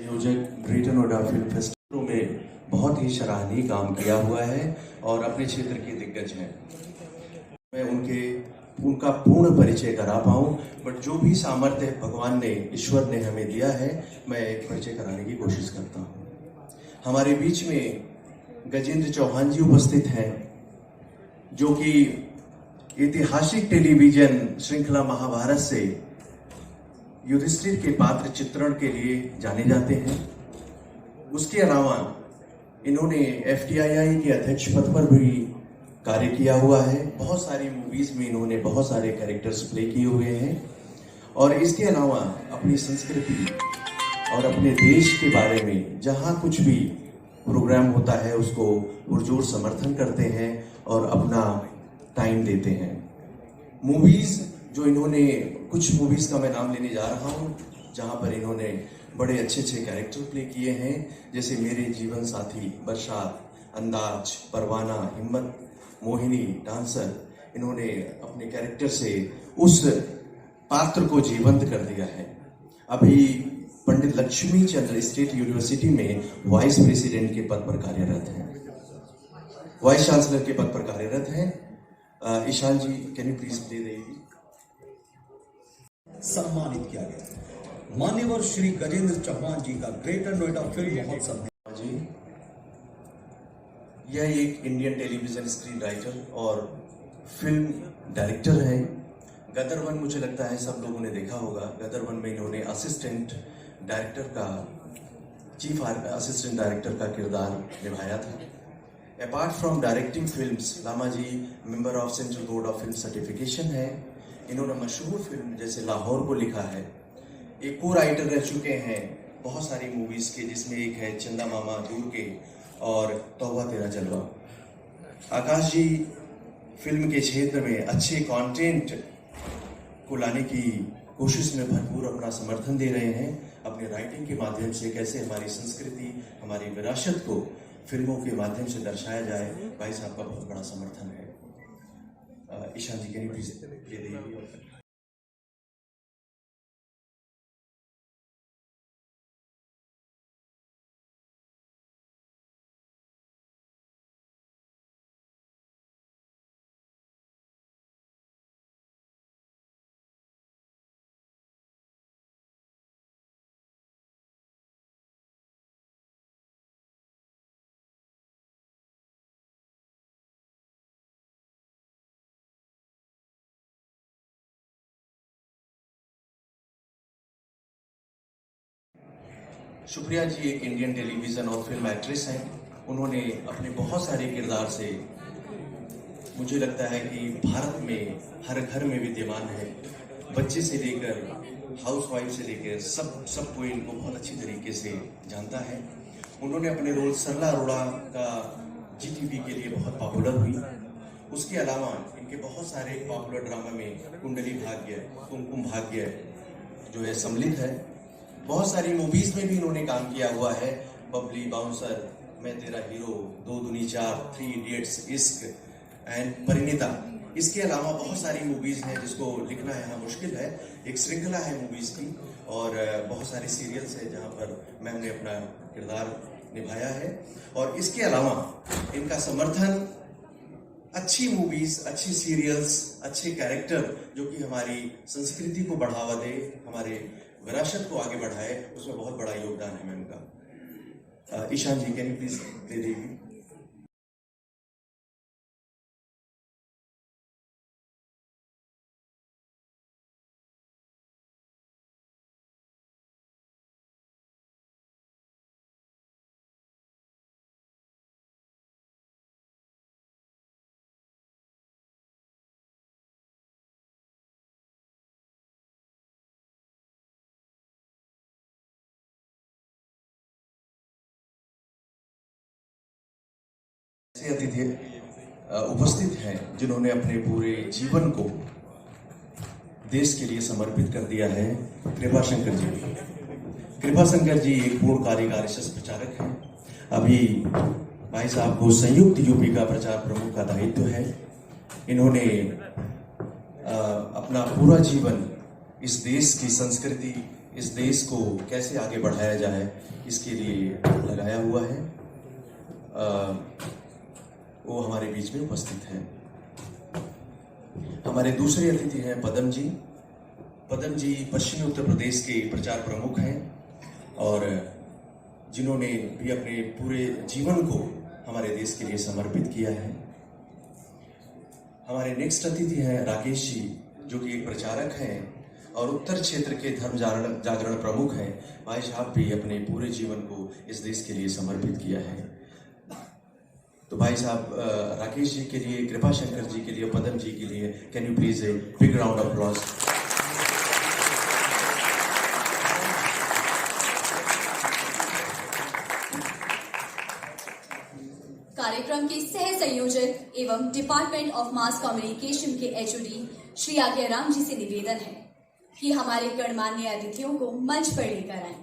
संयोजक greater Noida film festival में बहुत ही सराहनीय काम किया हुआ है और अपने क्षेत्र के दिग्गज हैं। मैं उनका पूर्ण परिचय करा पाऊँ, बट जो भी सामर्थ्य भगवान ने, ईश्वर ने हमें दिया है, मैं एक परिचय कराने की कोशिश करता हूँ। हमारे बीच में गजेंद्र चौहान जी उपस्थित हैं, जो कि ऐतिहासिक टेलीविजन श्रृंखला महाभारत से युधिष्ठिर के पात्र चित्रण के लिए जाने जाते हैं। उसके अलावा इन्होंने FTII के अध्यक्ष पद पर भी कार्य किया हुआ है। बहुत सारी मूवीज में इन्होंने बहुत सारे कैरेक्टर्स प्ले किए हुए हैं और इसके अलावा अपनी संस्कृति और अपने देश के बारे में जहाँ कुछ भी प्रोग्राम होता है उसको पुरजोर समर्थन करते हैं और अपना टाइम देते हैं। मूवीज जो इन्होंने, कुछ मूवीज का मैं नाम लेने जा रहा हूँ जहाँ पर इन्होंने बड़े अच्छे कैरेक्टर प्ले किए हैं, जैसे मेरे जीवन साथी, बरसात, अंदाज, परवाना, हिम्मत, मोहिनी, डांसर। इन्होंने अपने कैरेक्टर से उस पात्र को जीवंत कर दिया है। अभी पंडित लक्ष्मी चंद्र स्टेट यूनिवर्सिटी में वाइस प्रेसिडेंट के पद पर कार्यरत हैं, वाइस चांसलर के पद पर कार्यरत हैं। Ishan ji, can you please play the सम्मानित किया गया मान्यवर श्री गजेंद्र चौहान जी का ग्रेटर नोएडा फिल्म महोत्सव में। जी, यह एक इंडियन टेलीविजन स्क्रीन राइटर और फिल्म डायरेक्टर है। गदर वन, मुझे लगता है सब लोगों ने देखा होगा। गदर वन में इन्होंने असिस्टेंट डायरेक्टर का किरदार निभाया था। Apart from directing films, Lama ji member of central board of film certification है। इन्होंने मशहूर फिल्म जैसे लाहौर को लिखा है। एक को राइटर रह चुके हैं बहुत सारी मूवीज के, जिसमें एक है चंदा मामा दूर के और तौबा तेरा जलवा। आकाश जी फिल्म के क्षेत्र में अच्छे कंटेंट को लाने की कोशिश में भरपूर अपना समर्थन दे रहे हैं। अपने राइटिंग के माध्यम से कैसे हमारी संस्कृति, हमारी विरासत को फिल्मों के माध्यम से दर्शाया जाए, भाई साहब का बहुत बड़ा समर्थन है। Ishan ji, can you please play the video. शुक्रिया जी एक इंडियन टेलीविजन और फिल्म एक्ट्रेस हैं। उन्होंने अपने बहुत सारे किरदार से, मुझे लगता है कि भारत में हर घर में विद्यमान है। बच्चे से लेकर हाउसवाइफ से लेकर सब कोई इनको बहुत अच्छी तरीके से जानता है। उन्होंने अपने रोल सरला अरोड़ा का GTV के लिए बहुत पॉपुलर हुई। उसके अलावा इनके बहुत सारे पॉपुलर ड्रामा में कुंडली भाग्य, कुमकुम भाग्य जो है सम्मिलित है। बहुत सारी मूवीज में भी इन्होंने काम किया हुआ है। बबली, बाउंसर, मैं तेरा हीरो, 2 दूनी 4, 3 इडियट्स, इश्क एंड परिणीता। इसके अलावा बहुत सारी मूवीज हैं जिसको लिखना यहाँ मुश्किल है। एक श्रृंखला है मूवीज की और बहुत सारे सीरियल्स हैं जहाँ पर मैम ने अपना किरदार निभाया है। और इसके अलावा इनका समर्थन अच्छी मूवीज, अच्छी सीरियल्स, अच्छे कैरेक्टर जो कि हमारी संस्कृति को बढ़ावा दे, हमारे विरासत को आगे बढ़ाए, उसमें बहुत बड़ा योगदान है मैम का। Ishan ji, can you please play the video. ऐसे अतिथि उपस्थित हैं जिन्होंने अपने पूरे जीवन को देश के लिए समर्पित कर दिया है। कृपाशंकर जी, कृपाशंकर जी एक पूर्ण कार्यकारी प्रचारक हैं। अभी भाई साहब को संयुक्त यूपी का प्रचार प्रमुख का दायित्व है। इन्होंने अपना पूरा जीवन इस देश की संस्कृति, इस देश को कैसे आगे बढ़ाया जाए इसके लिए लगाया हुआ है। वो हमारे बीच में उपस्थित हैं। हमारे दूसरे अतिथि हैं पदम जी। पदम जी पश्चिमी उत्तर प्रदेश के प्रचार प्रमुख हैं और जिन्होंने भी अपने पूरे जीवन को हमारे देश के लिए समर्पित किया है। हमारे नेक्स्ट अतिथि हैं राकेश जी, जो कि एक प्रचारक हैं और उत्तर क्षेत्र के धर्म जागरण प्रमुख हैं। भाई साहब भी अपने पूरे जीवन को इस देश के लिए समर्पित किया है। तो भाई साहब राकेश जी के लिए, कृपा शंकर जी के लिए, पदम जी के लिए can you please a big round of applause. कार्यक्रम के सह संयोजक एवं डिपार्टमेंट ऑफ मास कम्युनिकेशन के एचओडी श्री आज्ञाराम जी से निवेदन है कि हमारे गणमान्य अतिथियों को मंच पर लेकर आएं।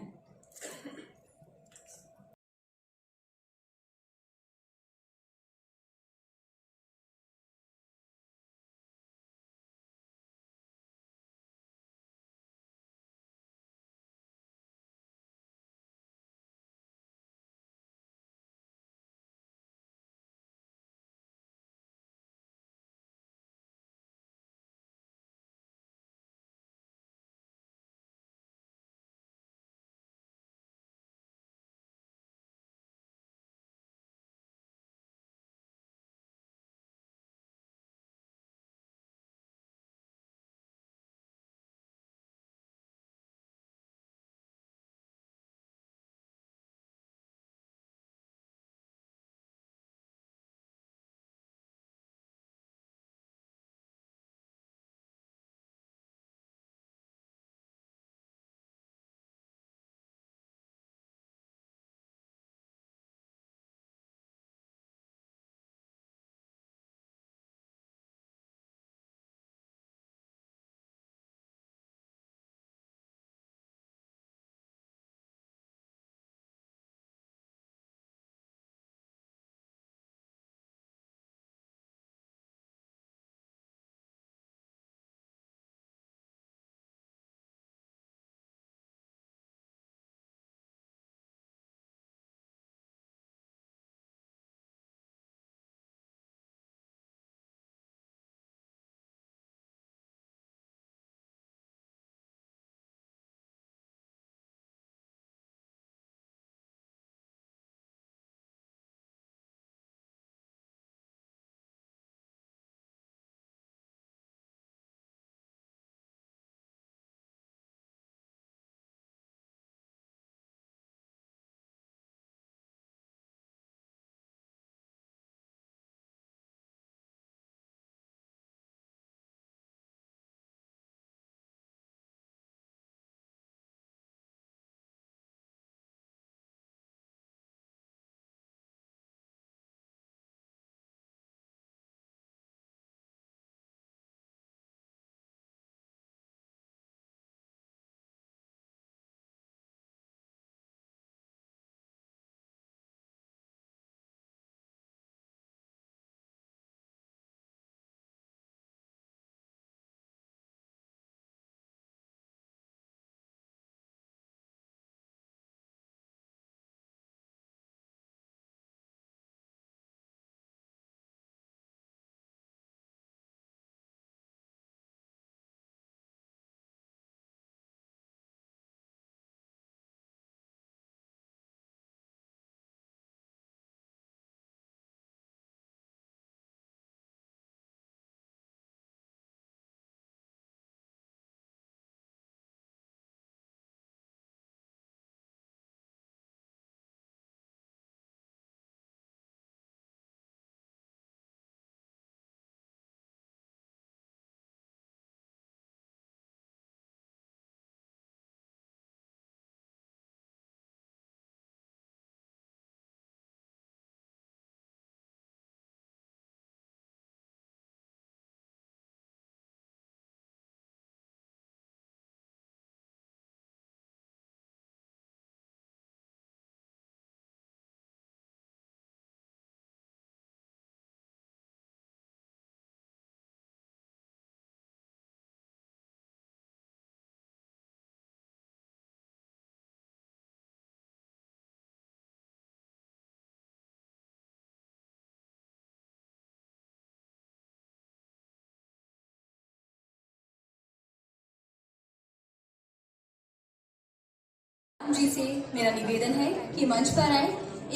आकेराम जी से मेरा निवेदन है कि मंच पर आए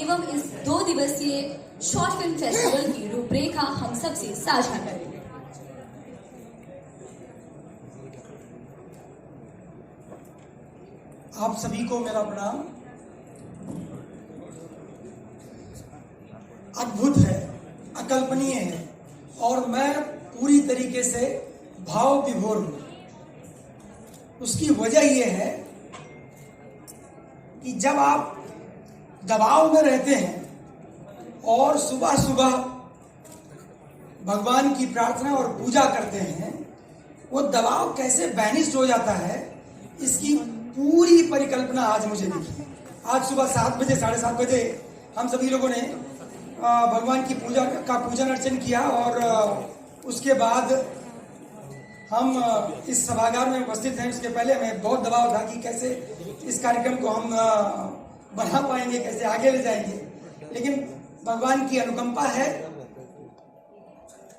एवं इस 2 दिवसीय शॉर्ट फिल्म फेस्टिवल की रूपरेखा हम सबसे साझा करें। आप सभी को मेरा प्रणाम। अद्भुत है, अकल्पनीय है और मैं पूरी तरीके से भाव विभोर हूं। उसकी वजह यह है कि जब आप दबाव में रहते हैं और सुबह सुबह भगवान की प्रार्थना और पूजा करते हैं, वो दबाव कैसे बैनिश हो जाता है, इसकी पूरी परिकल्पना आज मुझे दिखी। आज सुबह 7 बजे 7:30 बजे हम सभी लोगों ने भगवान की पूजन अर्चन किया और उसके बाद हम इस सभागार में उपस्थित हैं। उसके पहले हमें बहुत दबाव था कि कैसे इस कार्यक्रम को हम बना पाएंगे, कैसे आगे ले जाएंगे, लेकिन भगवान की अनुकंपा है।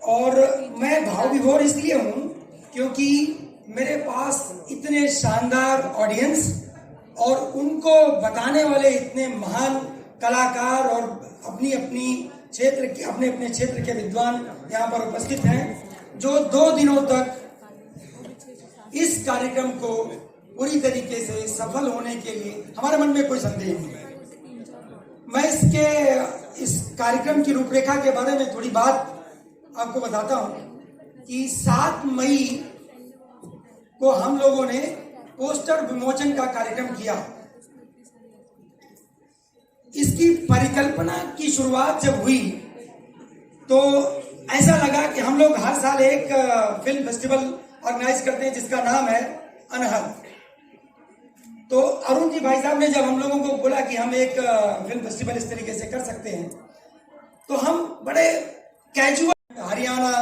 और मैं भाव विभोर इसलिए हूं क्योंकि मेरे पास इतने शानदार ऑडियंस और उनको बताने वाले इतने महान कलाकार और अपने अपने क्षेत्र के विद्वान यहाँ पर उपस्थित हैं, जो 2 दिनों तक इस कार्यक्रम को पूरी तरीके से सफल होने के लिए, हमारे मन में कोई संदेह नहीं है। मैं इस कार्यक्रम की रूपरेखा के बारे में थोड़ी बात आपको बताता हूं कि 7 मई को हम लोगों ने पोस्टर विमोचन का कार्यक्रम किया। इसकी परिकल्पना की शुरुआत जब हुई तो ऐसा लगा कि हम लोग हर साल एक फिल्म फेस्टिवल ऑर्गेनाइज करते हैं जिसका नाम है अनहद। तो अरुण जी भाई साहब ने जब हम लोगों को बोला कि हम एक फिल्म फेस्टिवल इस तरीके से कर सकते हैं, तो हम बड़े कैजुअल, हरियाणा,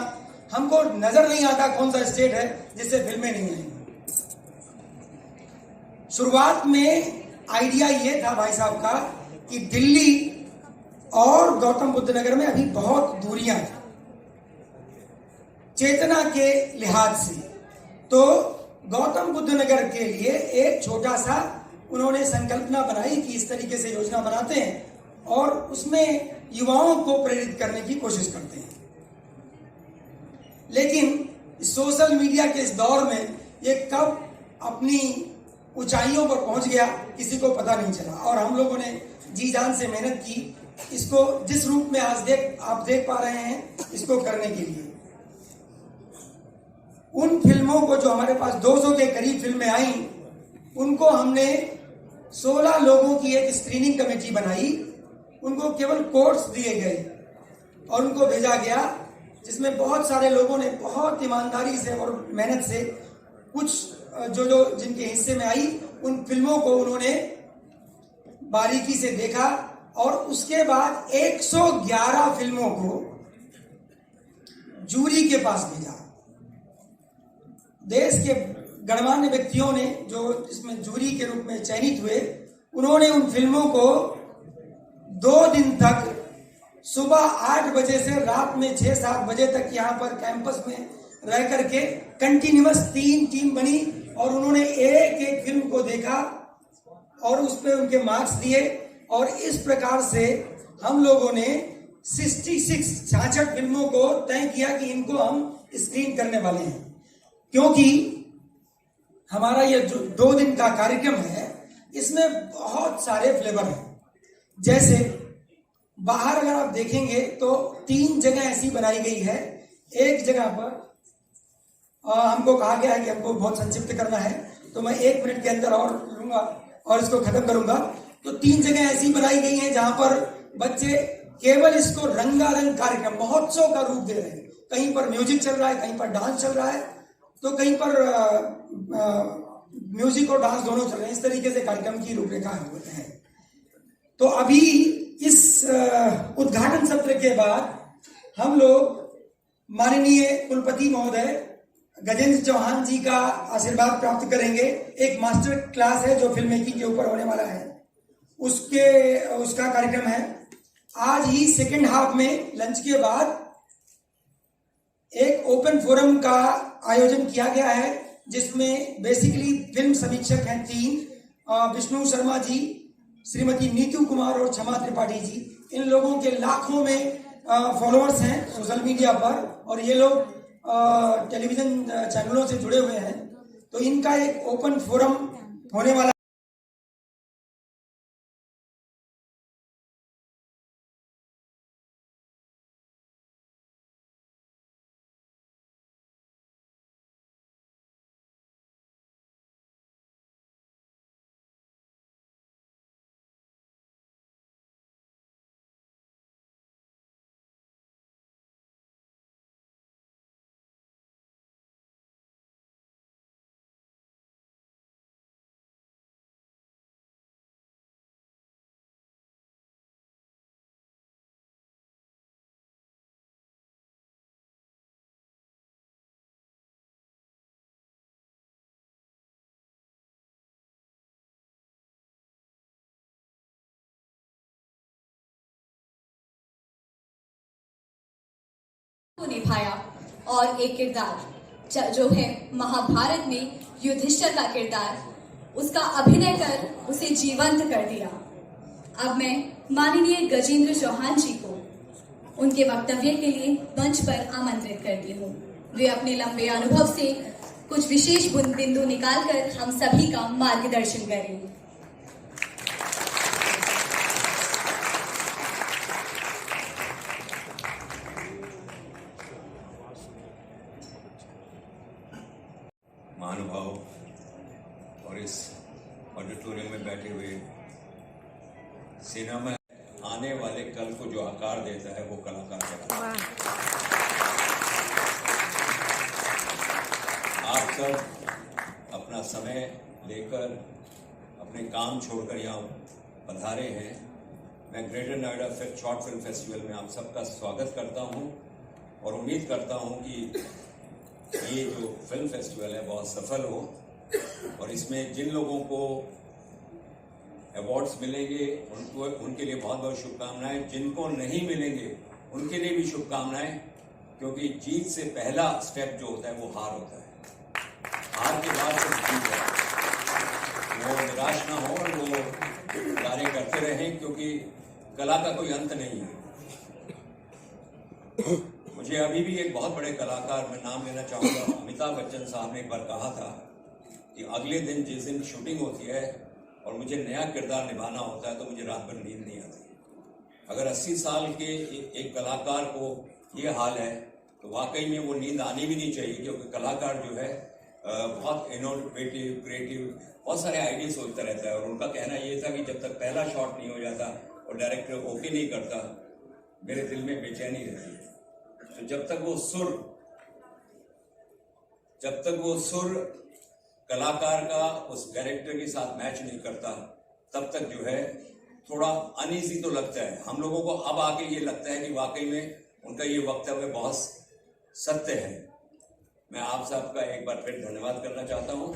हमको नजर नहीं आता कौन सा स्टेट है जिससे फिल्में नहीं आई। शुरुआत में आइडिया ये था भाई साहब का कि दिल्ली और गौतम बुद्ध नगर में अभी बहुत दूरियां हैं चेतना के लिहाज से। तो गौतम बुद्ध नगर के लिए एक छोटा सा उन्होंने संकल्पना बनाई कि इस तरीके से योजना बनाते हैं और उसमें युवाओं को प्रेरित करने की कोशिश करते हैं। लेकिन सोशल मीडिया के इस दौर में ये कब अपनी ऊंचाइयों पर पहुंच गया किसी को पता नहीं चला और हम लोगों ने जी जान से मेहनत की इसको जिस रूप में आज आप देख पा रहे हैं, इसको करने के लिए। उन फिल्मों को जो हमारे पास 200 के करीब फिल्में आई, उनको हमने 16 लोगों की एक स्क्रीनिंग कमेटी बनाई। उनको केवल कोर्स दिए गए और उनको भेजा गया, जिसमें बहुत सारे लोगों ने बहुत ईमानदारी से और मेहनत से कुछ जो जिनके हिस्से में आई उन फिल्मों को उन्होंने बारीकी से देखा और उसके बाद 111 फिल्मों को जूरी के पास भेजा। देश के गणमान्य व्यक्तियों ने जो इसमें जूरी के रूप में चयनित हुए, उन्होंने उन फिल्मों को 2 दिन तक सुबह 8 बजे से रात में 6-7 बजे तक यहाँ पर कैंपस में रह करके कंटिन्यूअस 3 टीम बनी और उन्होंने एक फिल्म को देखा और उस पर उनके मार्क्स दिए और इस प्रकार से हम लोगों ने 66 फिल्मों को तय किया कि इनको हम स्क्रीन करने वाले हैं। क्योंकि हमारा ये जो 2 दिन का कार्यक्रम है, इसमें बहुत सारे फ्लेवर हैं। जैसे बाहर अगर आप देखेंगे तो 3 जगह ऐसी बनाई गई है। एक जगह पर हमको कहा गया है कि हमको बहुत संक्षिप्त करना है, तो मैं 1 मिनट के अंदर और लूंगा और इसको खत्म करूंगा। तो 3 जगह ऐसी बनाई गई हैं जहां पर बच्चे केवल इसको रंगारंग कार्यक्रम, महोत्सव का रूप दे रहे हैं। कहीं पर म्यूजिक चल रहा है, कहीं पर डांस चल रहा है, तो कहीं पर म्यूजिक और डांस दोनों चल रहे हैं। इस तरीके से कार्यक्रम की रूपरेखा है। तो अभी इस उद्घाटन सत्र के बाद हम लोग माननीय कुलपति महोदय गजेंद्र चौहान जी का आशीर्वाद प्राप्त करेंगे। एक मास्टर क्लास है जो फिल्म मेकिंग के ऊपर होने वाला है, उसका कार्यक्रम है। आज ही सेकेंड हाफ में लंच के बाद एक ओपन फोरम का आयोजन किया गया है, जिसमें बेसिकली फिल्म समीक्षक हैं 3 विष्णु शर्मा जी, श्रीमती नीतू कुमार और क्षमा त्रिपाठी जी, इन लोगों के लाखों में फॉलोअर्स हैं सोशल मीडिया पर और ये लोग टेलीविजन चैनलों से जुड़े हुए हैं। तो इनका एक ओपन फोरम होने वाला को निभाया और एक किरदार जो है महाभारत में युधिष्ठिर का किरदार, उसका अभिनय कर उसे जीवंत कर दिया। अब मैं माननीय गजेंद्र चौहान जी को उनके वक्तव्य के लिए मंच पर आमंत्रित करती हूँ। वे अपने लंबे अनुभव से कुछ विशेष बिंदु निकालकर हम सभी का मार्गदर्शन करेंगे। महानुभाव और इस ऑडिटोरियम में बैठे हुए सिनेमा आने वाले कल को जो आकार देता है वो कलाकार कहलाता है। आप सब अपना समय लेकर अपने काम छोड़कर यहाँ पधारे हैं। मैं greater Noida short film festival में आप सबका स्वागत करता हूँ और उम्मीद करता हूँ कि ये जो फिल्म फेस्टिवल है बहुत सफल हो और इसमें जिन लोगों को अवार्ड्स मिलेंगे उनके लिए बहुत बहुत शुभकामनाएं। जिनको नहीं मिलेंगे उनके लिए भी शुभकामनाएं, क्योंकि जीत से पहला स्टेप जो होता है वो हार होता है। हार के बाद से जीत है। वो निराश ना हो और वो कार्य करते रहें, क्योंकि कला का कोई अंत नहीं है। मुझे अभी भी एक बहुत बड़े कलाकार, मैं नाम लेना चाहूँगा, अमिताभ बच्चन साहब ने एक बार कहा था कि अगले दिन जिस दिन शूटिंग होती है और मुझे नया किरदार निभाना होता है तो मुझे रात भर नींद नहीं आती। अगर 80 साल के एक कलाकार को ये हाल है तो वाकई में वो नींद आनी भी नहीं चाहिए, क्योंकि कलाकार जो है बहुत इनोवेटिव, क्रिएटिव, बहुत सारे आइडिया सोचता रहता है। और उनका कहना ये था कि जब तक पहला शॉट नहीं हो जाता और डायरेक्टर ओके नहीं करता, मेरे दिल में बेचैनी रहती है। तो जब तक वो सुर कलाकार का उस डायरेक्टर के साथ मैच नहीं करता, तब तक जो है थोड़ा अनईजी तो लगता है। हम लोगों को अब आके ये लगता है कि वाकई में उनका ये वक्तव्य बहुत सत्य है। मैं आप सबका एक बार फिर धन्यवाद करना चाहता हूँ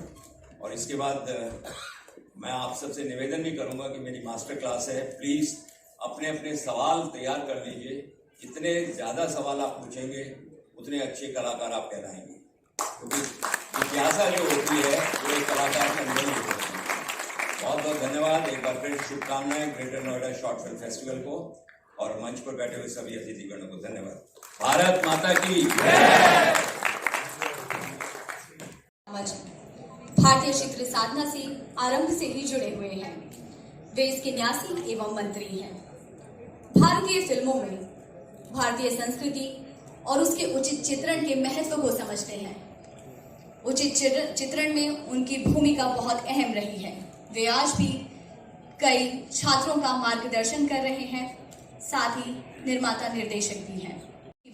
और इसके बाद मैं आप सबसे निवेदन भी करूँगा कि मेरी मास्टर क्लास है, प्लीज़ अपने अपने सवाल तैयार कर लीजिए। जितने ज़्यादा सवाल आप पूछेंगे उतने अच्छे कलाकार आप कहलाएंगे, क्योंकि जिज्ञासा जो होती है वो एक कलाकार के अंदर ही होती है। बहुत बहुत धन्यवाद, एक बार फिर शुभकामनाएं greater Noida short film festival को और मंच पर बैठे हुए सभी अतिथिगणों को धन्यवाद। भारत माता की जय। भारतीय चित्र साधना से आरंभ से ही जुड़े हुए हैं। वे इसके न्यासी एवं मंत्री हैं। भारतीय फिल्मों में भारतीय संस्कृति और उसके उचित चित्रण के महत्व को समझते हैं। उचित चित्रण में उनकी भूमिका बहुत अहम रही है। वे आज भी कई छात्रों का मार्गदर्शन कर रहे हैं, साथ ही निर्माता निर्देशक भी हैं।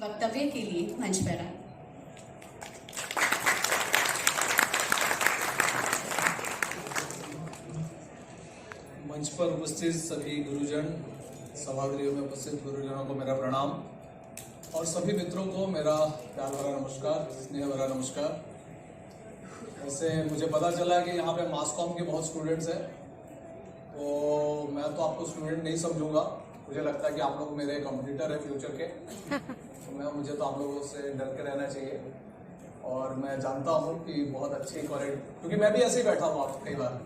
वक्तव्य के लिए मंच पर आए। मंच पर उपस्थित सभी गुरुजन, सभागृह में उपस्थित गुरुजनों को मेरा प्रणाम और सभी मित्रों को मेरा प्यार भरा नमस्कार, स्नेह भरा नमस्कार। वैसे मुझे पता चला कि यहाँ पे मास कॉम के बहुत स्टूडेंट्स हैं, तो मैं तो आपको स्टूडेंट नहीं समझूंगा। मुझे लगता है कि आप लोग मेरे कॉम्पिटिटर है फ्यूचर के, तो मुझे तो आप लोगों से डर के रहना चाहिए। और मैं जानता हूँ कि बहुत अच्छी क्वालिटी, क्योंकि मैं भी ऐसे ही बैठा हूँ आप कई बार,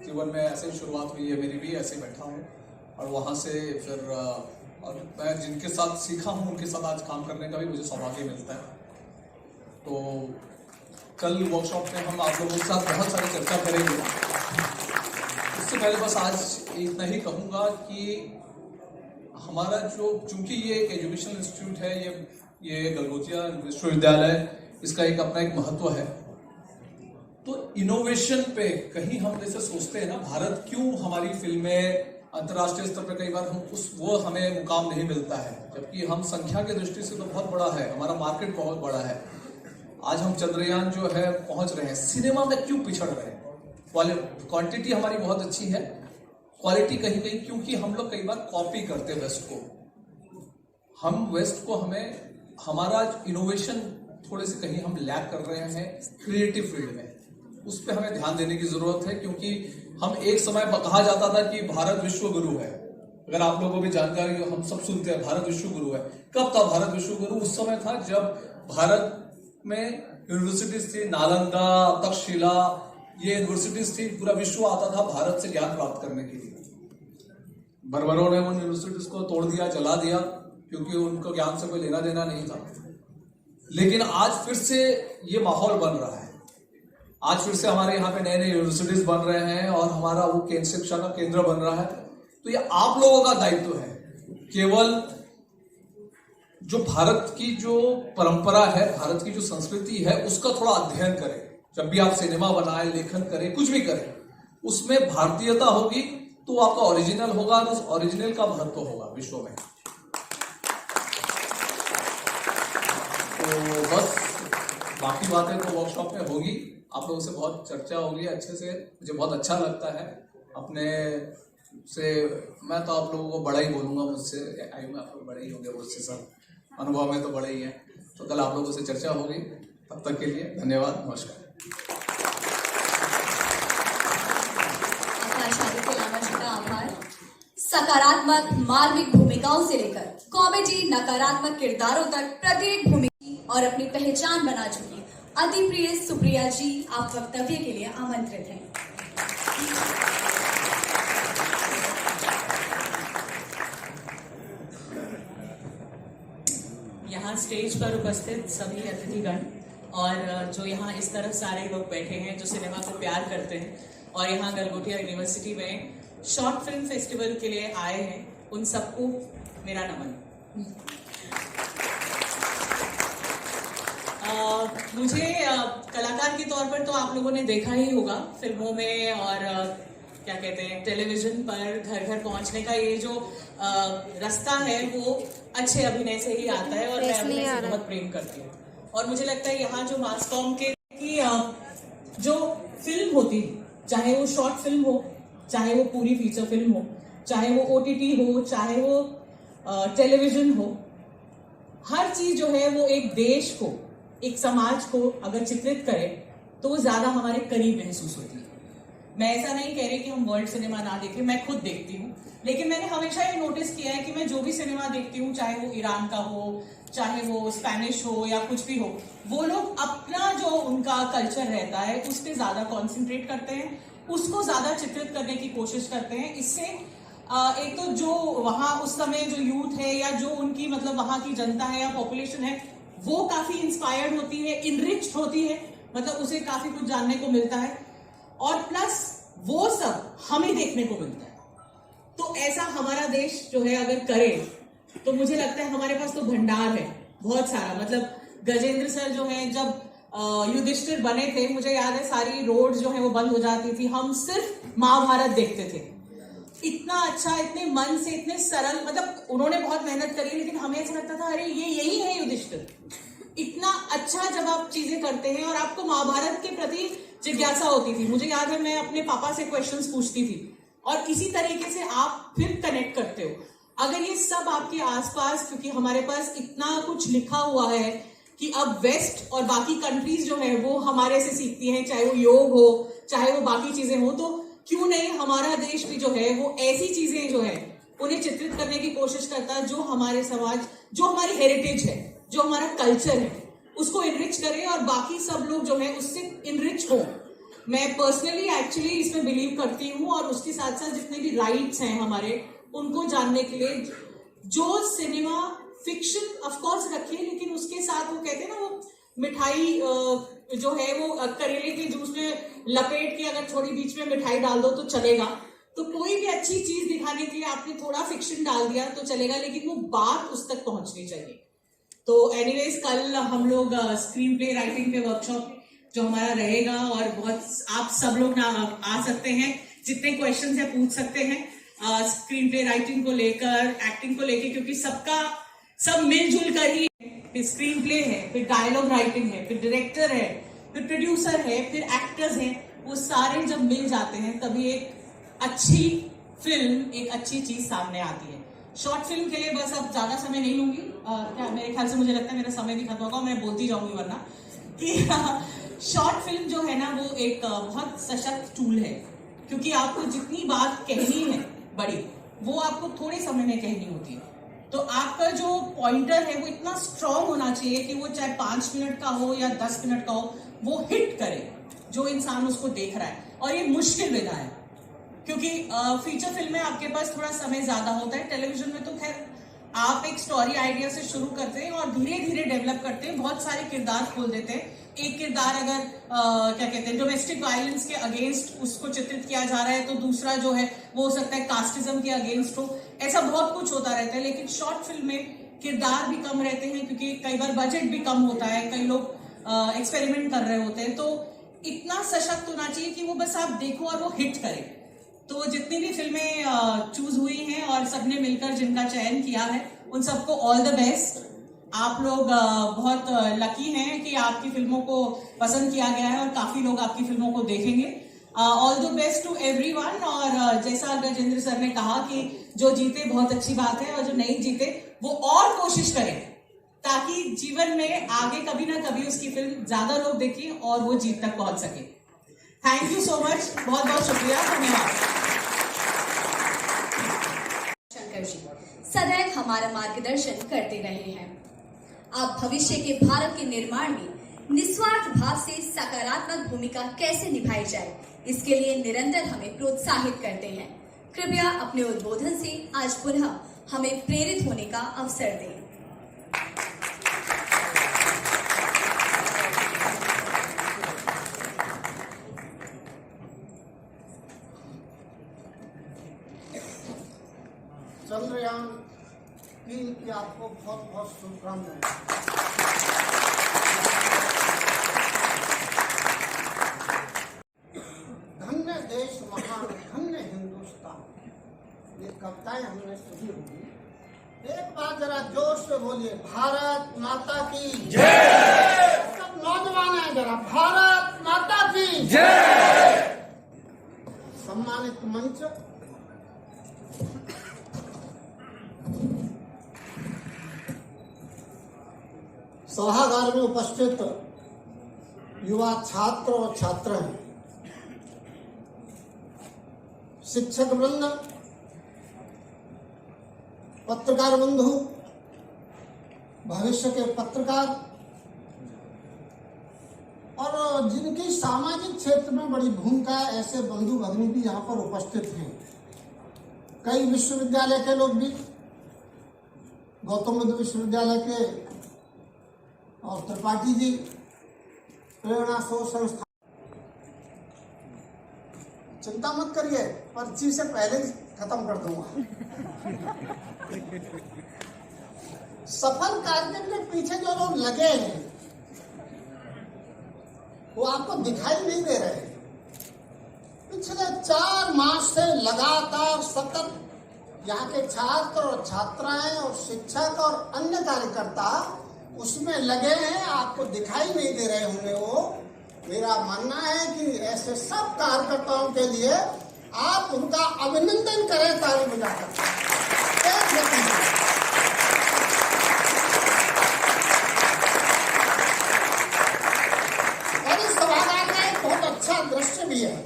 जीवन में ऐसे ही शुरुआत हुई है मेरी भी, ऐसे बैठा हूँ और वहाँ से फिर और मैं जिनके साथ सीखा हूँ उनके साथ आज काम करने का भी मुझे सौभाग्य मिलता है। तो कल वर्कशॉप में हम आप लोगों के साथ बहुत सारी चर्चा करेंगे। इससे पहले बस आज इतना ही कहूँगा कि हमारा चूंकि ये एक एजुकेशनल इंस्टीट्यूट है, ये गलगोटिया विश्वविद्यालय, इसका एक महत्व है। तो इनोवेशन पे कहीं हम जैसे सोचते हैं ना, भारत क्यों, हमारी फिल्में अंतर्राष्ट्रीय स्तर पर कई बार वो हमें मुकाम नहीं मिलता है, जबकि हम संख्या की दृष्टि से तो बहुत बड़ा है, हमारा मार्केट बहुत बड़ा है। आज हम चंद्रयान जो है पहुंच रहे हैं, सिनेमा में क्यों पिछड़ रहे हैं? क्वांटिटी हमारी बहुत अच्छी है, क्वालिटी कहीं कहीं, क्योंकि हम लोग कई बार कॉपी करते हैं वेस्ट को। हम वेस्ट को हमारा इनोवेशन थोड़े से कहीं हम लैक कर रहे हैं क्रिएटिव फील्ड में, उस पर हमें ध्यान देने की जरूरत है। क्योंकि हम एक समय कहा जाता था कि भारत विश्व गुरु है, अगर आप लोगों को भी जानकारी हो, हम सब सुनते हैं भारत विश्व गुरु है। कब था भारत विश्व गुरु? उस समय था जब भारत में यूनिवर्सिटीज थी, नालंदा, तक्षशिला, ये यूनिवर्सिटीज थी, पूरा विश्व आता था भारत से ज्ञान प्राप्त करने के लिए। बर्बरों ने उन यूनिवर्सिटीज को तोड़ दिया, जला दिया, क्योंकि उनको ज्ञान से कोई लेना देना नहीं था। लेकिन आज फिर से ये माहौल बन रहा है, आज फिर से हमारे यहाँ पे नए नए यूनिवर्सिटीज बन रहे हैं और हमारा वो शिक्षा का केंद्र बन रहा है। तो ये आप लोगों का दायित्व है, केवल जो भारत की जो परंपरा है, भारत की जो संस्कृति है, उसका थोड़ा अध्ययन करें। जब भी आप सिनेमा बनाए, लेखन करें, कुछ भी करें, उसमें भारतीयता होगी तो आपका ओरिजिनल होगा और उस ओरिजिनल का महत्व होगा विश्व में। तो बस बाकी बातें तो वर्कशॉप में होगी, आप लोगों से बहुत चर्चा होगी अच्छे से। मुझे बहुत अच्छा लगता है अपने से, मैं तो आप लोगों को बड़ा ही बोलूँगा, मुझसे आयु में आप लोग बड़े ही होंगे, मुझसे सब अनुभव में तो बड़े ही हैं। तो कल आप लोगों से चर्चा होगी, तब तक के लिए धन्यवाद, नमस्कार। आभार। सकारात्मक मार्मिक भूमिकाओं से लेकर कॉमेडी नकारात्मक किरदारों तक प्रत्येक भूमिका और अपनी पहचान बना चुकी अति प्रिय सुप्रिया जी आप वक्तव्य के लिए आमंत्रित हैं। यहाँ स्टेज पर उपस्थित सभी अतिथिगण और जो यहाँ इस तरफ सारे लोग बैठे हैं जो सिनेमा को प्यार करते हैं और यहाँ गलगोटिया यूनिवर्सिटी में शॉर्ट फिल्म फेस्टिवल के लिए आए हैं, उन सबको मेरा नमन। मुझे कलाकार के तौर पर तो आप लोगों ने देखा ही होगा फिल्मों में और क्या कहते हैं टेलीविजन पर घर घर पहुंचने का ये जो रास्ता है वो अच्छे अभिनय से ही आता है और मैं अभिनय से बहुत प्रेम करती हूँ। और मुझे लगता है यहाँ जो मास कॉम के की जो फिल्म होती है, चाहे वो शॉर्ट फिल्म हो, चाहे वो पूरी फीचर फिल्म हो, चाहे वो OTT हो, चाहे वो टेलीविजन हो, हर चीज जो है वो एक देश को, एक समाज को अगर चित्रित करे तो वो ज्यादा हमारे करीब महसूस होती है। मैं ऐसा नहीं कह रही कि हम वर्ल्ड सिनेमा ना देखें, मैं खुद देखती हूँ, लेकिन मैंने हमेशा ये नोटिस किया है कि मैं जो भी सिनेमा देखती हूँ, चाहे वो ईरान का हो, चाहे वो स्पेनिश हो या कुछ भी हो, वो लोग अपना जो उनका कल्चर रहता है उस पर ज्यादा कॉन्सेंट्रेट करते हैं, उसको ज्यादा चित्रित करने की कोशिश करते हैं। इससे एक तो जो वहाँ उस समय जो यूथ है या जो उनकी मतलब वहाँ की जनता है या पॉपुलेशन है वो काफी इंस्पायर्ड होती है, इनरिच्ड होती है, मतलब उसे काफी कुछ जानने को मिलता है और प्लस वो सब हमें देखने को मिलता है। तो ऐसा हमारा देश जो है अगर करे तो मुझे लगता है हमारे पास तो भंडार है बहुत सारा। मतलब गजेंद्र सर जो है जब युधिष्ठिर बने थे, मुझे याद है सारी रोड जो है वो बंद हो जाती थी, हम सिर्फ महाभारत देखते थे। इतना अच्छा, इतने मन से, इतने सरल, मतलब उन्होंने बहुत मेहनत करी लेकिन हमें ऐसा लगता था अरे ये यही है युधिष्ठिर। इतना अच्छा जब आप चीजें करते हैं और आपको महाभारत के प्रति जिज्ञासा होती थी। मुझे याद है मैं अपने पापा से क्वेश्चंस पूछती थी और इसी तरीके से आप फिर कनेक्ट करते हो। अगर ये सब आपके आसपास, क्योंकि हमारे पास इतना कुछ लिखा हुआ है कि अब वेस्ट और बाकी कंट्रीज जो है वो हमारे से सीखती हैं, चाहे वो योग हो, चाहे वो बाकी चीजें हो, तो क्यों नहीं हमारा देश भी जो है वो ऐसी चीजें जो है उन्हें चित्रित करने की कोशिश करता है जो हमारे समाज, जो हमारी हेरिटेज है, जो हमारा कल्चर है, उसको इनरिच करे और बाकी सब लोग जो है उससे इनरिच हो। मैं पर्सनली एक्चुअली इसमें बिलीव करती हूँ, और उसके साथ साथ जितने भी राइट्स हैं हमारे, उनको जानने के लिए जो सिनेमा फिक्शन ऑफ कोर्स रखिए, लेकिन उसके साथ वो कहते हैं ना, वो मिठाई जो है वो करेले के जूस में लपेट के अगर थोड़ी बीच में मिठाई डाल दो तो चलेगा। तो कोई भी अच्छी चीज दिखाने के लिए आपने थोड़ा फिक्शन डाल दिया तो चलेगा, लेकिन वो बात उस तक पहुंचनी चाहिए। तो एनीवेज कल हम लोग स्क्रीन प्ले राइटिंग पे वर्कशॉप जो हमारा रहेगा, और बहुत आप सब लोग ना आ सकते हैं, जितने क्वेश्चंस है पूछ सकते हैं स्क्रीन प्ले राइटिंग को लेकर, एक्टिंग को लेकर, क्योंकि सब मिलजुल कर ही, फिर स्क्रीन प्ले है, फिर डायलॉग राइटिंग है, फिर डायरेक्टर है, फिर प्रोड्यूसर है, फिर एक्टर्स हैं, वो सारे जब मिल जाते हैं तभी एक अच्छी फिल्म, एक अच्छी चीज सामने आती है। शॉर्ट फिल्म के लिए बस अब ज्यादा समय नहीं लूंगी, क्या मेरे ख्याल से मुझे लगता है मेरा समय भी खत्म होगा, मैं बोलती जाऊंगी वरना, कि शॉर्ट फिल्म जो है ना वो एक बहुत सशक्त टूल है, क्योंकि आपको जितनी बात कहनी है बड़ी, वो आपको थोड़े समय में कहनी होती है। तो आपका जो पॉइंटर है वो इतना स्ट्रांग होना चाहिए कि वो चाहे 5 मिनट का हो या 10 मिनट का हो, वो हिट करे जो इंसान उसको देख रहा है। और ये मुश्किल विधा है, क्योंकि फीचर फिल्म में आपके पास थोड़ा समय ज्यादा होता है। टेलीविजन में तो खैर आप एक स्टोरी आइडिया से शुरू करते हैं और धीरे धीरे डेवलप करते हैं, बहुत सारे किरदार खोल देते हैं। एक किरदार अगर क्या कहते हैं डोमेस्टिक वायलेंस के अगेंस्ट उसको चित्रित किया जा रहा है, तो दूसरा जो है वो हो सकता है कास्टिज्म के अगेंस्ट हो, ऐसा बहुत कुछ होता रहता है। लेकिन शॉर्ट फिल्म में किरदार भी कम रहते हैं, क्योंकि कई बार बजट भी कम होता है, कई लोग एक्सपेरिमेंट कर रहे होते हैं, तो इतना सशक्त होना चाहिए कि वो बस आप देखो और वो हिट करे। तो जितनी भी फिल्में चूज हुई हैं और सबने मिलकर जिनका चयन किया है, उन सबको ऑल द बेस्ट। आप लोग बहुत लकी हैं कि आपकी फिल्मों को पसंद किया गया है और काफी लोग आपकी फिल्मों को देखेंगे। All the best to everyone. और जैसा गजेंद्र सर ने कहा कि जो जीते बहुत अच्छी बात है, और जो नहीं जीते वो और कोशिश करें, ताकि जीवन में आगे कभी ना कभी उसकी फिल्म ज्यादा लोग देखें और वो जीत तक पहुंच सके। थैंक यू सो मच, बहुत बहुत शुक्रिया, धन्यवाद। शंकर जी सदैव हमारा मार्गदर्शन करते रहे हैं। आप भविष्य के भारत के निर्माण में निस्वार्थ भाव से सकारात्मक भूमिका कैसे निभाई जाए, इसके लिए निरंतर हमें प्रोत्साहित करते हैं। कृपया अपने उद्बोधन से आज पुनः हमें प्रेरित होने का अवसर दें। चंद्रयान 3 की आपको बहुत बहुत शुभकामनाएं। धन्य देश महान, धन्य हिंदुस्तान, ये कविताएं हमने सुनी होगी। एक बार जरा जोर से बोलिए, भारत माता की जय। सब नौजवान हैं, जरा भारत माता की जय। सम्मानित मंच, सभागार में उपस्थित युवा छात्र और छात्राएं, शिक्षक वृंद, पत्रकार बंधु, भविष्य के पत्रकार, और जिनकी सामाजिक क्षेत्र में बड़ी भूमिका है, ऐसे बंधु भगिनी भी यहाँ पर उपस्थित हैं। कई विश्वविद्यालय के लोग भी, गौतम बुद्ध विश्वविद्यालय के और त्रिपाठी जी, प्रेरणा शोध संस्था। चिंता मत करिए, पर्ची से पहले खत्म कर दूंगा। सफल कार्यक्रम के पीछे जो लोग लगे हैं वो आपको दिखाई नहीं दे रहे। पिछले 4 मास से लगातार सतत यहाँ के छात्र और छात्राएं और शिक्षक और अन्य कार्यकर्ता उसमें लगे हैं, आपको दिखाई नहीं दे रहे होंगे वो। मेरा मानना है कि ऐसे सब कार्यकर्ताओं के लिए आप उनका अभिनंदन करें ताली बजाकर। और इस सभागार में एक बहुत अच्छा दृश्य भी है,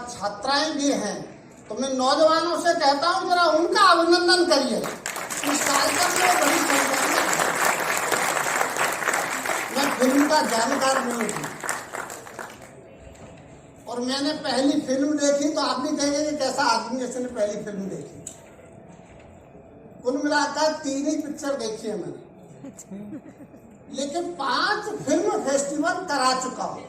छात्राएं भी हैं, तो मैं नौजवानों से कहता हूं जरा उनका अभिनंदन करिए। इस कार्यक्रम में बड़ी संख्या में, मैं फिल्म का जानकार नहीं हूं, और मैंने पहली फिल्म देखी तो आप भी कहेंगे कि कैसा आदमी इसने पहली फिल्म देखी। कुल मिलाकर 3 ही पिक्चर देखी है मैंने, लेकिन 5 फिल्म फेस्टिवल करा चुका हूं।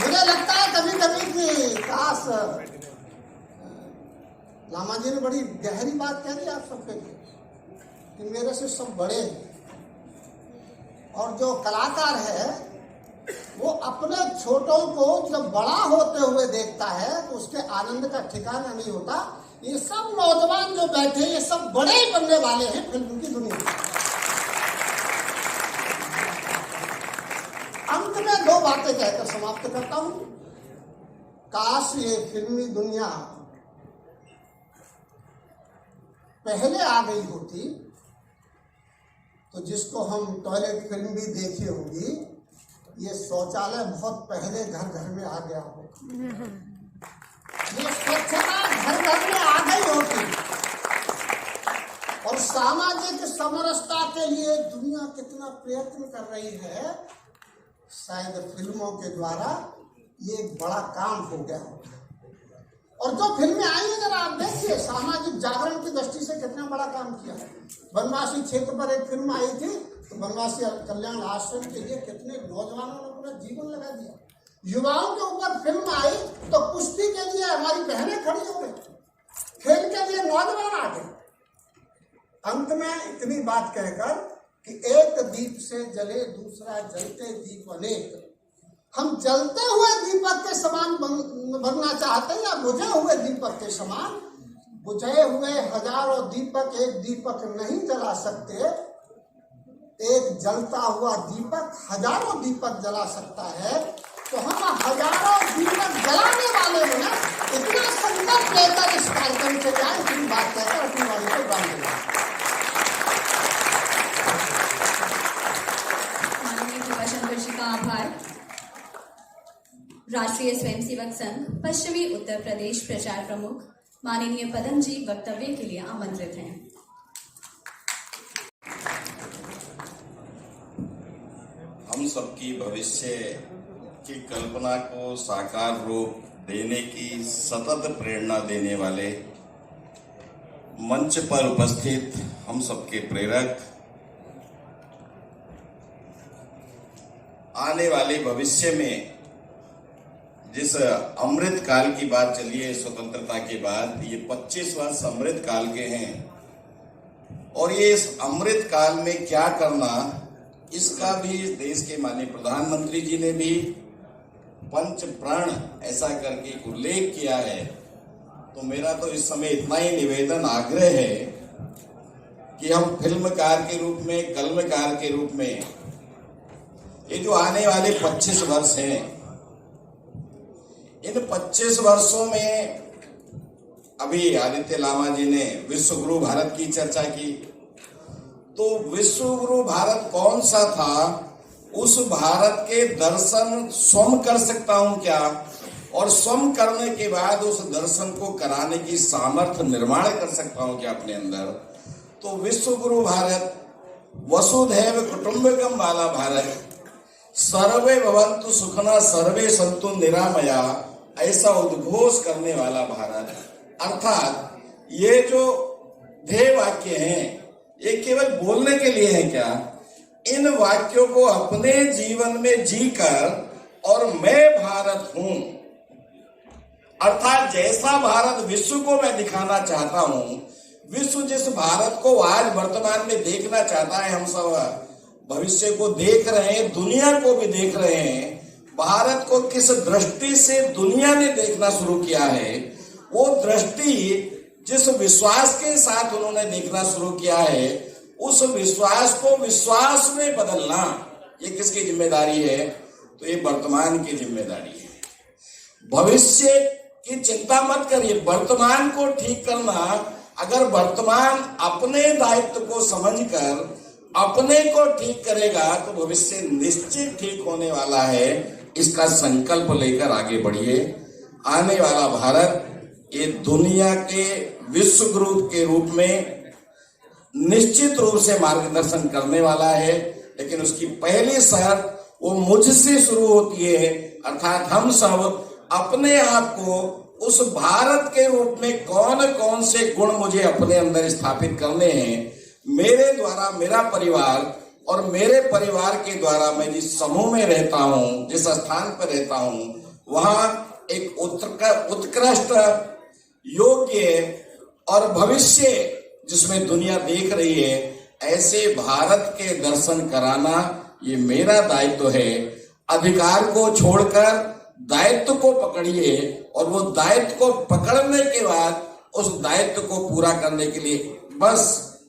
मुझे लगता है कभी कभी कि काश लामा जी ने बड़ी गहरी बात कह दी आप सबके लिए कि मेरे से सब बड़े हैं, और जो कलाकार है वो अपने छोटों को जब बड़ा होते हुए देखता है तो उसके आनंद का ठिकाना नहीं होता। ये सब नौजवान जो बैठे हैं ये सब बड़े ही बनने वाले हैं फिल्म की दुनिया में। अंत में 2 बातें कहकर समाप्त करता हूं। काश ये फिल्मी दुनिया पहले आ गई होती तो जिसको हम टॉयलेट फिल्म भी देखी होगी, ये शौचालय बहुत पहले घर घर में आ गया होगा, ये स्वच्छता घर घर में आ गई होगी, और सामाजिक समरसता के लिए दुनिया कितना प्रयत्न कर रही है, शायद फिल्मों के द्वारा ये एक बड़ा काम हो गया होगा। और जो फिल्में आई है जरा आप देखिए, सामाजिक जागरण की दृष्टि से कितना बड़ा काम किया है। वनवासी क्षेत्र पर एक फिल्म आई थी तो वनवासी कल्याण आश्रम के लिए कितने नौजवानों ने अपना जीवन लगा दिया। युवाओं के ऊपर फिल्म आई तो कुश्ती के लिए हमारी बहनें खड़ी हो गई, खेल के लिए नौजवान आ गए। अंत में इतनी बात कहकर कि एक दीप से जले दूसरा जलते दीप अनेक, हम जलते हुए दीपक के समान बनना चाहते हैं या बुझे हुए दीपक के समान? बुझे हुए हजारों दीपक एक दीपक नहीं जला सकते, एक जलता हुआ दीपक हजारों दीपक जला सकता है। तो हम हजारों दीपक जलाने वाले हैं ना, इतना संकल्प लेकर इस कार्यक्रम से जाए, इतनी बात कहकर अपनी वाणी को बांध दें। माननीय कृपाशंकर जी का आभार। राष्ट्रीय स्वयंसेवक संघ पश्चिमी उत्तर प्रदेश प्रचार प्रमुख माननीय पदम जी वक्तव्य के लिए आमंत्रित हैं। हम सबकी भविष्य की कल्पना को साकार रूप देने की सतत प्रेरणा देने वाले मंच पर उपस्थित हम सबके प्रेरक, आने वाले भविष्य में जिस अमृत काल की बात चली है स्वतंत्रता के बाद, ये 25 वर्ष अमृत काल के हैं, और ये इस अमृत काल में क्या करना, इसका भी देश के माननीय प्रधानमंत्री जी ने भी पंच प्रण ऐसा करके उल्लेख किया है। तो मेरा तो इस समय इतना ही निवेदन आग्रह है कि हम फिल्मकार के रूप में, कलमकार के रूप में, ये जो आने वाले 25 वर्ष हैं, इन 25 वर्षों में अभी आदित्य लामा जी ने विश्व गुरु भारत की चर्चा की, तो विश्व गुरु भारत कौन सा था, उस भारत के दर्शन स्वयं कर सकता हूं क्या, और स्वयं करने के बाद उस दर्शन को कराने की सामर्थ्य निर्माण कर सकता हूं क्या अपने अंदर। तो विश्व गुरु भारत, वसुधैव कुटुंबकम वाला भारत, सर्वे भवन्तु सुखना सर्वे सन्तु निरामया, ऐसा उद्घोष करने वाला भारत। अर्थात ये जो ध्येय वाक्य हैं, ये केवल बोलने के लिए हैं क्या? इन वाक्यों को अपने जीवन में जीकर और मैं भारत हूं, अर्थात जैसा भारत विश्व को मैं दिखाना चाहता हूं, विश्व जिस भारत को आज वर्तमान में देखना चाहता है, हम सब भविष्य को देख रहे हैं, दुनिया को भी देख रहे हैं। भारत को किस दृष्टि से दुनिया ने देखना शुरू किया है, वो दृष्टि जिस विश्वास के साथ उन्होंने देखना शुरू किया है, उस विश्वास को विश्वास में बदलना, ये किसकी जिम्मेदारी है? तो ये वर्तमान की जिम्मेदारी है। भविष्य की चिंता मत करिए, वर्तमान को ठीक करना। अगर वर्तमान अपने दायित्व को समझकर अपने को ठीक करेगा तो भविष्य निश्चित ठीक होने वाला है। इसका संकल्प लेकर आगे बढ़िए। आने वाला भारत ये दुनिया के विश्व गुरु के रूप में निश्चित रूप से मार्गदर्शन करने वाला है। लेकिन उसकी पहली शर्त वो मुझसे शुरू होती है, अर्थात हम सब अपने आप को उस भारत के रूप में कौन कौन से गुण मुझे अपने अंदर स्थापित करने हैं, मेरे द्वारा मेरा परिवार और मेरे परिवार के द्वारा मैं जिस समूह में रहता हूं, जिस स्थान पर रहता हूं, वहां एक उत्कृष्ट, योग्य और भविष्य जिसमें दुनिया देख रही है, ऐसे भारत के दर्शन कराना ये मेरा दायित्व है। अधिकार को छोड़कर दायित्व को पकड़िए और वो दायित्व को पकड़ने के बाद उस दायित्व को पूरा करने के लिए बस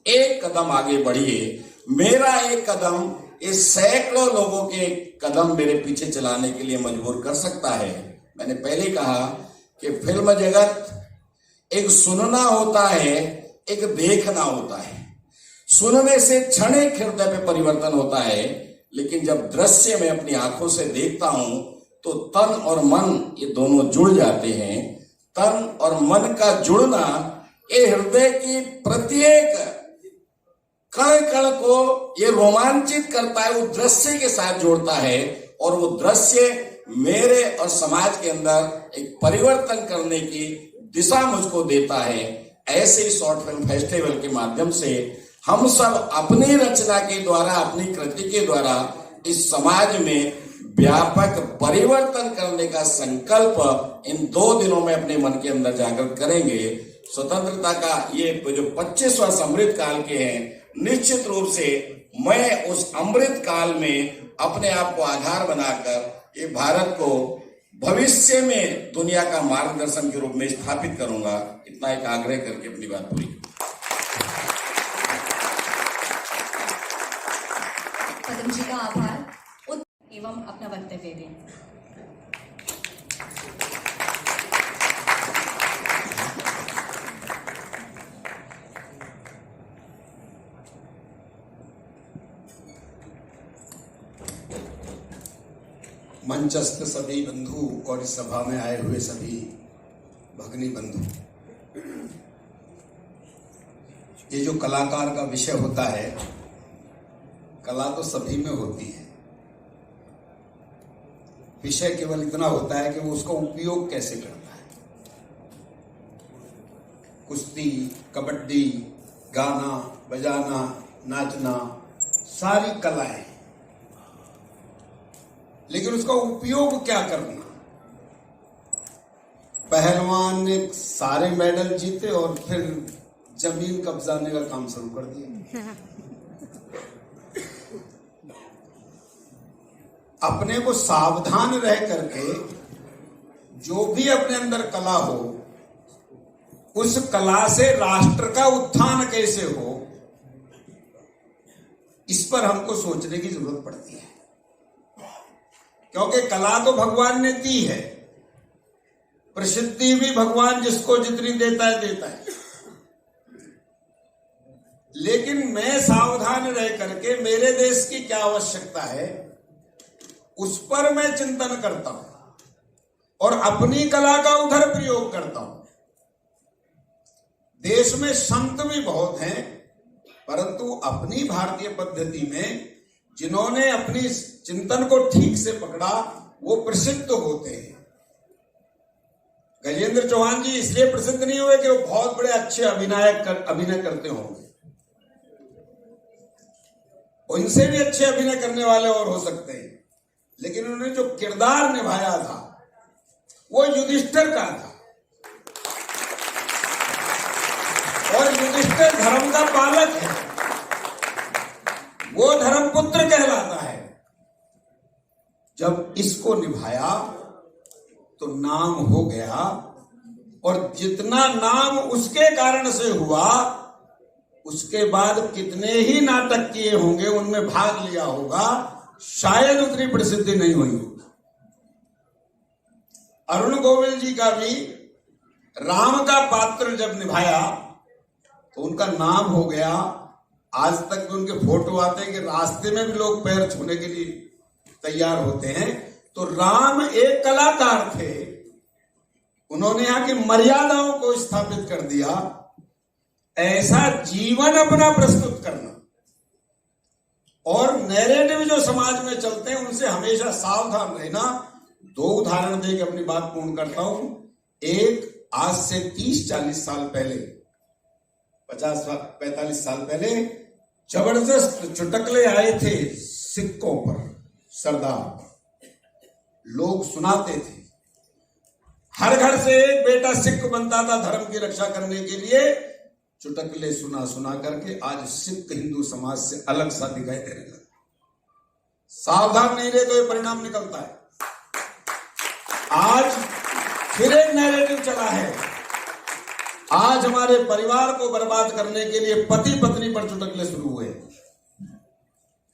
एक कदम आगे बढ़िए। मेरा एक कदम इस सैकड़ों लोगों के कदम मेरे पीछे चलाने के लिए मजबूर कर सकता है। मैंने पहले कहा कि फिल्म जगत एक सुनना होता है, एक देखना होता है। सुनने से क्षणिक हृदय पे परिवर्तन होता है, लेकिन जब दृश्य में अपनी आंखों से देखता हूं तो तन और मन ये दोनों जुड़ जाते हैं। तन और मन का जुड़ना ये हृदय की प्रत्येक कण कण को ये रोमांचित करता है, वो दृश्य के साथ जोड़ता है और वो दृश्य मेरे और समाज के अंदर एक परिवर्तन करने की दिशा मुझको देता है। ऐसे शॉर्ट फिल्म फेस्टिवल के माध्यम से हम सब अपनी रचना के द्वारा, अपनी कृति के द्वारा इस समाज में व्यापक परिवर्तन करने का संकल्प इन 2 दिनों में अपने मन के अंदर जागृत करेंगे। स्वतंत्रता का ये जो 25 वर्ष अमृत काल के हैं, निश्चित रूप से मैं उस अमृत काल में अपने आप को आधार बनाकर ये भारत को भविष्य में दुनिया का मार्गदर्शन के रूप में स्थापित करूंगा। इतना एक आग्रह करके अपनी बात पूरी। पदम जी का आभार एवं अपना वक्तव्य दें। मंचस्थ सभी बंधु और इस सभा में आए हुए सभी भगनी बंधु, ये जो कलाकार का विषय होता है, कला तो सभी में होती है, विषय केवल इतना होता है कि वो उसका उपयोग कैसे करता है। कुश्ती, कबड्डी, गाना बजाना, नाचना, सारी कलाएं, लेकिन उसका उपयोग क्या करना। पहलवान ने सारे मेडल जीते और फिर जमीन कब्जाने का काम शुरू कर दिया। अपने को सावधान रह करके जो भी अपने अंदर कला हो, उस कला से राष्ट्र का उत्थान कैसे हो, इस पर हमको सोचने की जरूरत पड़ती है। क्योंकि कला तो भगवान ने दी है, प्रसिद्धि भी भगवान जिसको जितनी देता है, लेकिन मैं सावधान रह करके मेरे देश की क्या आवश्यकता है उस पर मैं चिंतन करता हूं और अपनी कला का उधर प्रयोग करता हूं। देश में संत भी बहुत हैं, परंतु अपनी भारतीय पद्धति में जिन्होंने अपनी चिंतन को ठीक से पकड़ा वो प्रसिद्ध होते हैं। गजेंद्र चौहान जी इसलिए प्रसिद्ध नहीं हुए कि वो बहुत बड़े अच्छे अभिनय करते होंगे, उनसे भी अच्छे अभिनय करने वाले और हो सकते हैं, लेकिन उन्होंने जो किरदार निभाया था वो युधिष्ठिर का था, और युधिष्ठिर धर्म का पालक है, वो धर्मपुत्र कहलाता है। जब इसको निभाया तो नाम हो गया, और जितना नाम उसके कारण से हुआ, उसके बाद कितने ही नाटक किए होंगे, उनमें भाग लिया होगा, शायद उतनी प्रसिद्धि नहीं हुई होगी। अरुण गोविल जी का भी राम का पात्र जब निभाया तो उनका नाम हो गया। आज तक भी उनके फोटो आते हैं कि रास्ते में भी लोग पैर छूने के लिए तैयार होते हैं। तो राम एक कलाकार थे, उन्होंने यहाँ की मर्यादाओं को स्थापित कर दिया। ऐसा जीवन अपना प्रस्तुत करना और नैरेटिव जो समाज में चलते हैं उनसे हमेशा सावधान रहना। 2 उदाहरण देके अपनी बात पूर्ण करता हूं। एक, आज से 30-40 साल पहले, 50-45 साल पहले जबरदस्त चुटकले आए थे सिक्कों पर, सरदार पर। लोग सुनाते थे, हर घर से एक बेटा सिख बनता था धर्म की रक्षा करने के लिए। चुटकले सुना सुना करके आज सिख हिंदू समाज से अलग सा दिखाई देने लगा। सावधान नहीं रहे तो ये परिणाम निकलता है। आज फिर एक नैरेटिव चला है। आज हमारे परिवार को बर्बाद करने के लिए पति पत्नी पर चुटकले शुरू हुए।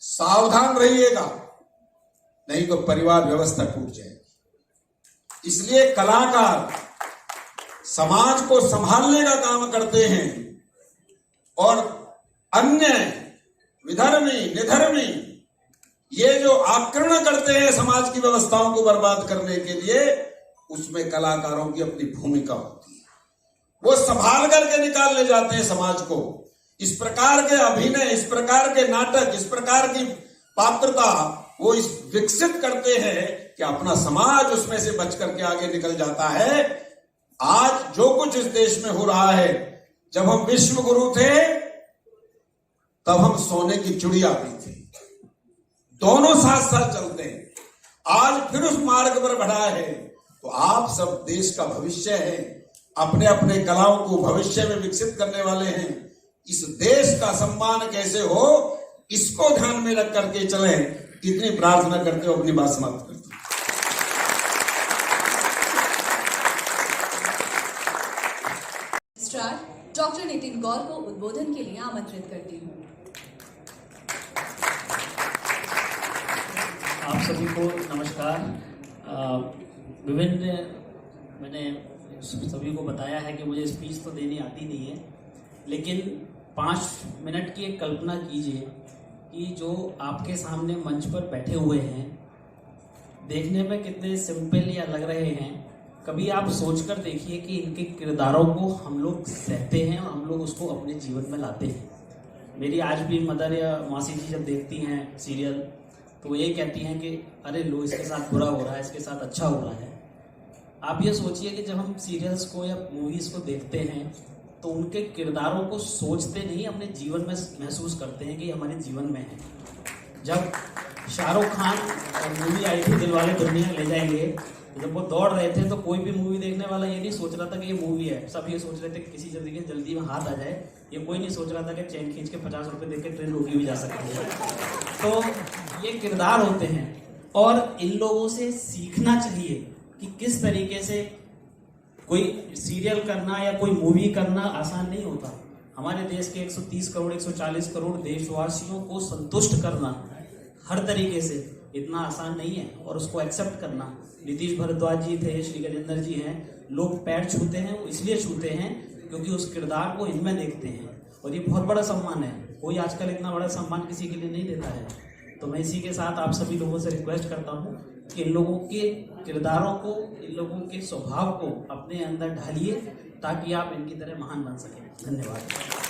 सावधान रहिएगा, नहीं तो परिवार व्यवस्था टूट जाएगी। इसलिए कलाकार समाज को संभालने का काम करते हैं और अन्य विधर्मी निधर्मी ये जो आक्रमण करते हैं समाज की व्यवस्थाओं को बर्बाद करने के लिए, उसमें कलाकारों की अपनी भूमिका होती है। वो संभाल करके निकाल ले जाते हैं समाज को। इस प्रकार के अभिनय, इस प्रकार के नाटक, इस प्रकार की पात्रता वो इस विकसित करते हैं कि अपना समाज उसमें से बच करके आगे निकल जाता है। आज जो कुछ इस देश में हो रहा है, जब हम विश्व गुरु थे तब हम सोने की चिड़िया भी थे। दोनों साथ साथ चलते हैं। आज फिर उस मार्ग पर बढ़ा है तो आप सब देश का भविष्य है, अपने अपने कलाओं को भविष्य में विकसित करने वाले हैं। इस देश का सम्मान कैसे हो, इसको ध्यान में रख करके चलें। इतनी प्रार्थना करते हो अपनी बात समाप्त करते हैं। स्टार डॉक्टर नितिन गौर को उद्बोधन के लिए आमंत्रित करती हूँ। आप सभी को नमस्कार। विभिन्न मैंने सभी को बताया है कि मुझे स्पीच तो देनी आती नहीं है, लेकिन 5 मिनट की एक कल्पना कीजिए कि जो आपके सामने मंच पर बैठे हुए हैं देखने में कितने सिंपल या लग रहे हैं। कभी आप सोचकर देखिए कि इनके किरदारों को हम लोग सहते हैं और हम लोग उसको अपने जीवन में लाते हैं। मेरी आज भी मदर या मासी जी जब देखती हैं सीरियल तो वो ये कहती हैं कि अरे लो, इसके साथ बुरा हो रहा है, इसके साथ अच्छा हो रहा है। आप ये सोचिए कि जब हम सीरियल्स को या मूवीज़ को देखते हैं तो उनके किरदारों को सोचते नहीं, अपने जीवन में महसूस करते हैं कि हमारे जीवन में है। जब शाहरुख खान मूवी आई थी दिलवाले दुल्हनिया ले जाएंगे, जब वो दौड़ रहे थे तो कोई भी मूवी देखने वाला ये नहीं सोच रहा था कि ये मूवी है। सब ये सोच रहे थे कि किसी जल्दी में हाथ आ जाए। ये कोई नहीं सोच रहा था कि चैन खींच के 50 रुपए दे के ट्रेन रोकी भी जा सकती है। तो ये किरदार होते हैं और इन लोगों से सीखना चाहिए कि किस तरीके से कोई सीरियल करना या कोई मूवी करना आसान नहीं होता। हमारे देश के 130 करोड़ 140 करोड़ देशवासियों को संतुष्ट करना हर तरीके से इतना आसान नहीं है और उसको एक्सेप्ट करना। नीतीश भारद्वाज जी थे, श्री गजेंद्र जी हैं, लोग पैर छूते हैं, वो इसलिए छूते हैं क्योंकि उस किरदार को इनमें देखते हैं और ये बहुत बड़ा सम्मान है। कोई आजकल इतना बड़ा सम्मान किसी के लिए नहीं देता है। तो मैं इसी के साथ आप सभी लोगों से रिक्वेस्ट करता हूँ कि इन लोगों के किरदारों को, इन लोगों के स्वभाव को अपने अंदर ढालिए ताकि आप इनकी तरह महान बन सकें। धन्यवाद।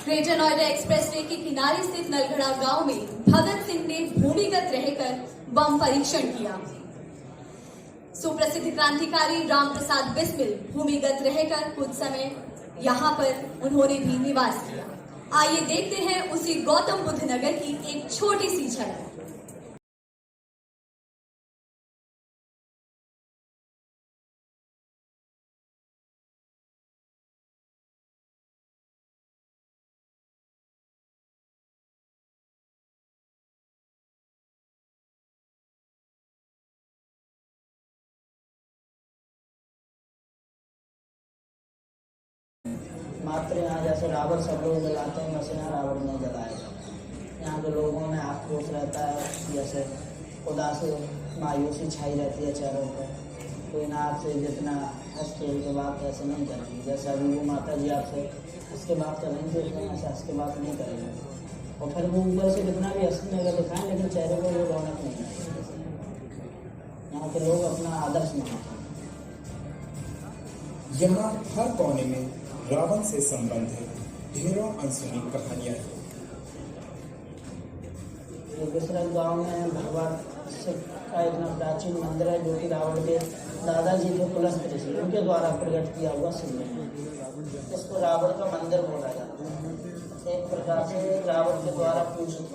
ग्रेटर नोएडा एक्सप्रेसवे के किनारे स्थित नलगढ़ा गांव में भगत सिंह ने भूमिगत रहकर बम परीक्षण किया। सुप्रसिद्ध क्रांतिकारी राम प्रसाद बिस्मिल भूमिगत रहकर कुछ समय यहाँ पर उन्होंने भी निवास किया। आइए देखते हैं उसी गौतम बुद्ध नगर की एक छोटी सी झलक। मात्र यहाँ जैसे रावण सब लोग जलाते हैं, वैसे यहाँ रावण नहीं जलाया जाता। यहाँ के लोगों में आक्रोश रहता है, जैसे उदास मायूसी छाई रहती है चेहरों पर। कोई ना आपसे जितना हंस खेल के बात ऐसे नहीं करेंगे, जैसे अभी वो माता जी आपसे हंस के बात कर रही थी, उसमें ऐसे हंस के बात नहीं करेंगे। और फिर वो ऊपर से कितना भी हंसने लगा दिखाएं, लेकिन चेहरे पर वो रौनक नहीं आएगी। यहाँ के लोग अपना आदर्श मानते हैं। यहाँ हर कोने में रावण से संबंधित ढेरों अनसुनी कहानियां हैं। बेगूसराय गांव में भगवान शिव का इतना प्राचीन मंदिर है, जो कि रावण के दादाजी थे पुलस्त्य ऋषि, उनके द्वारा प्रकट किया हुआ शिवलिंग है। इसको रावण का मंदिर बोला जाता है। एक प्रकार से रावण के द्वारा पूजित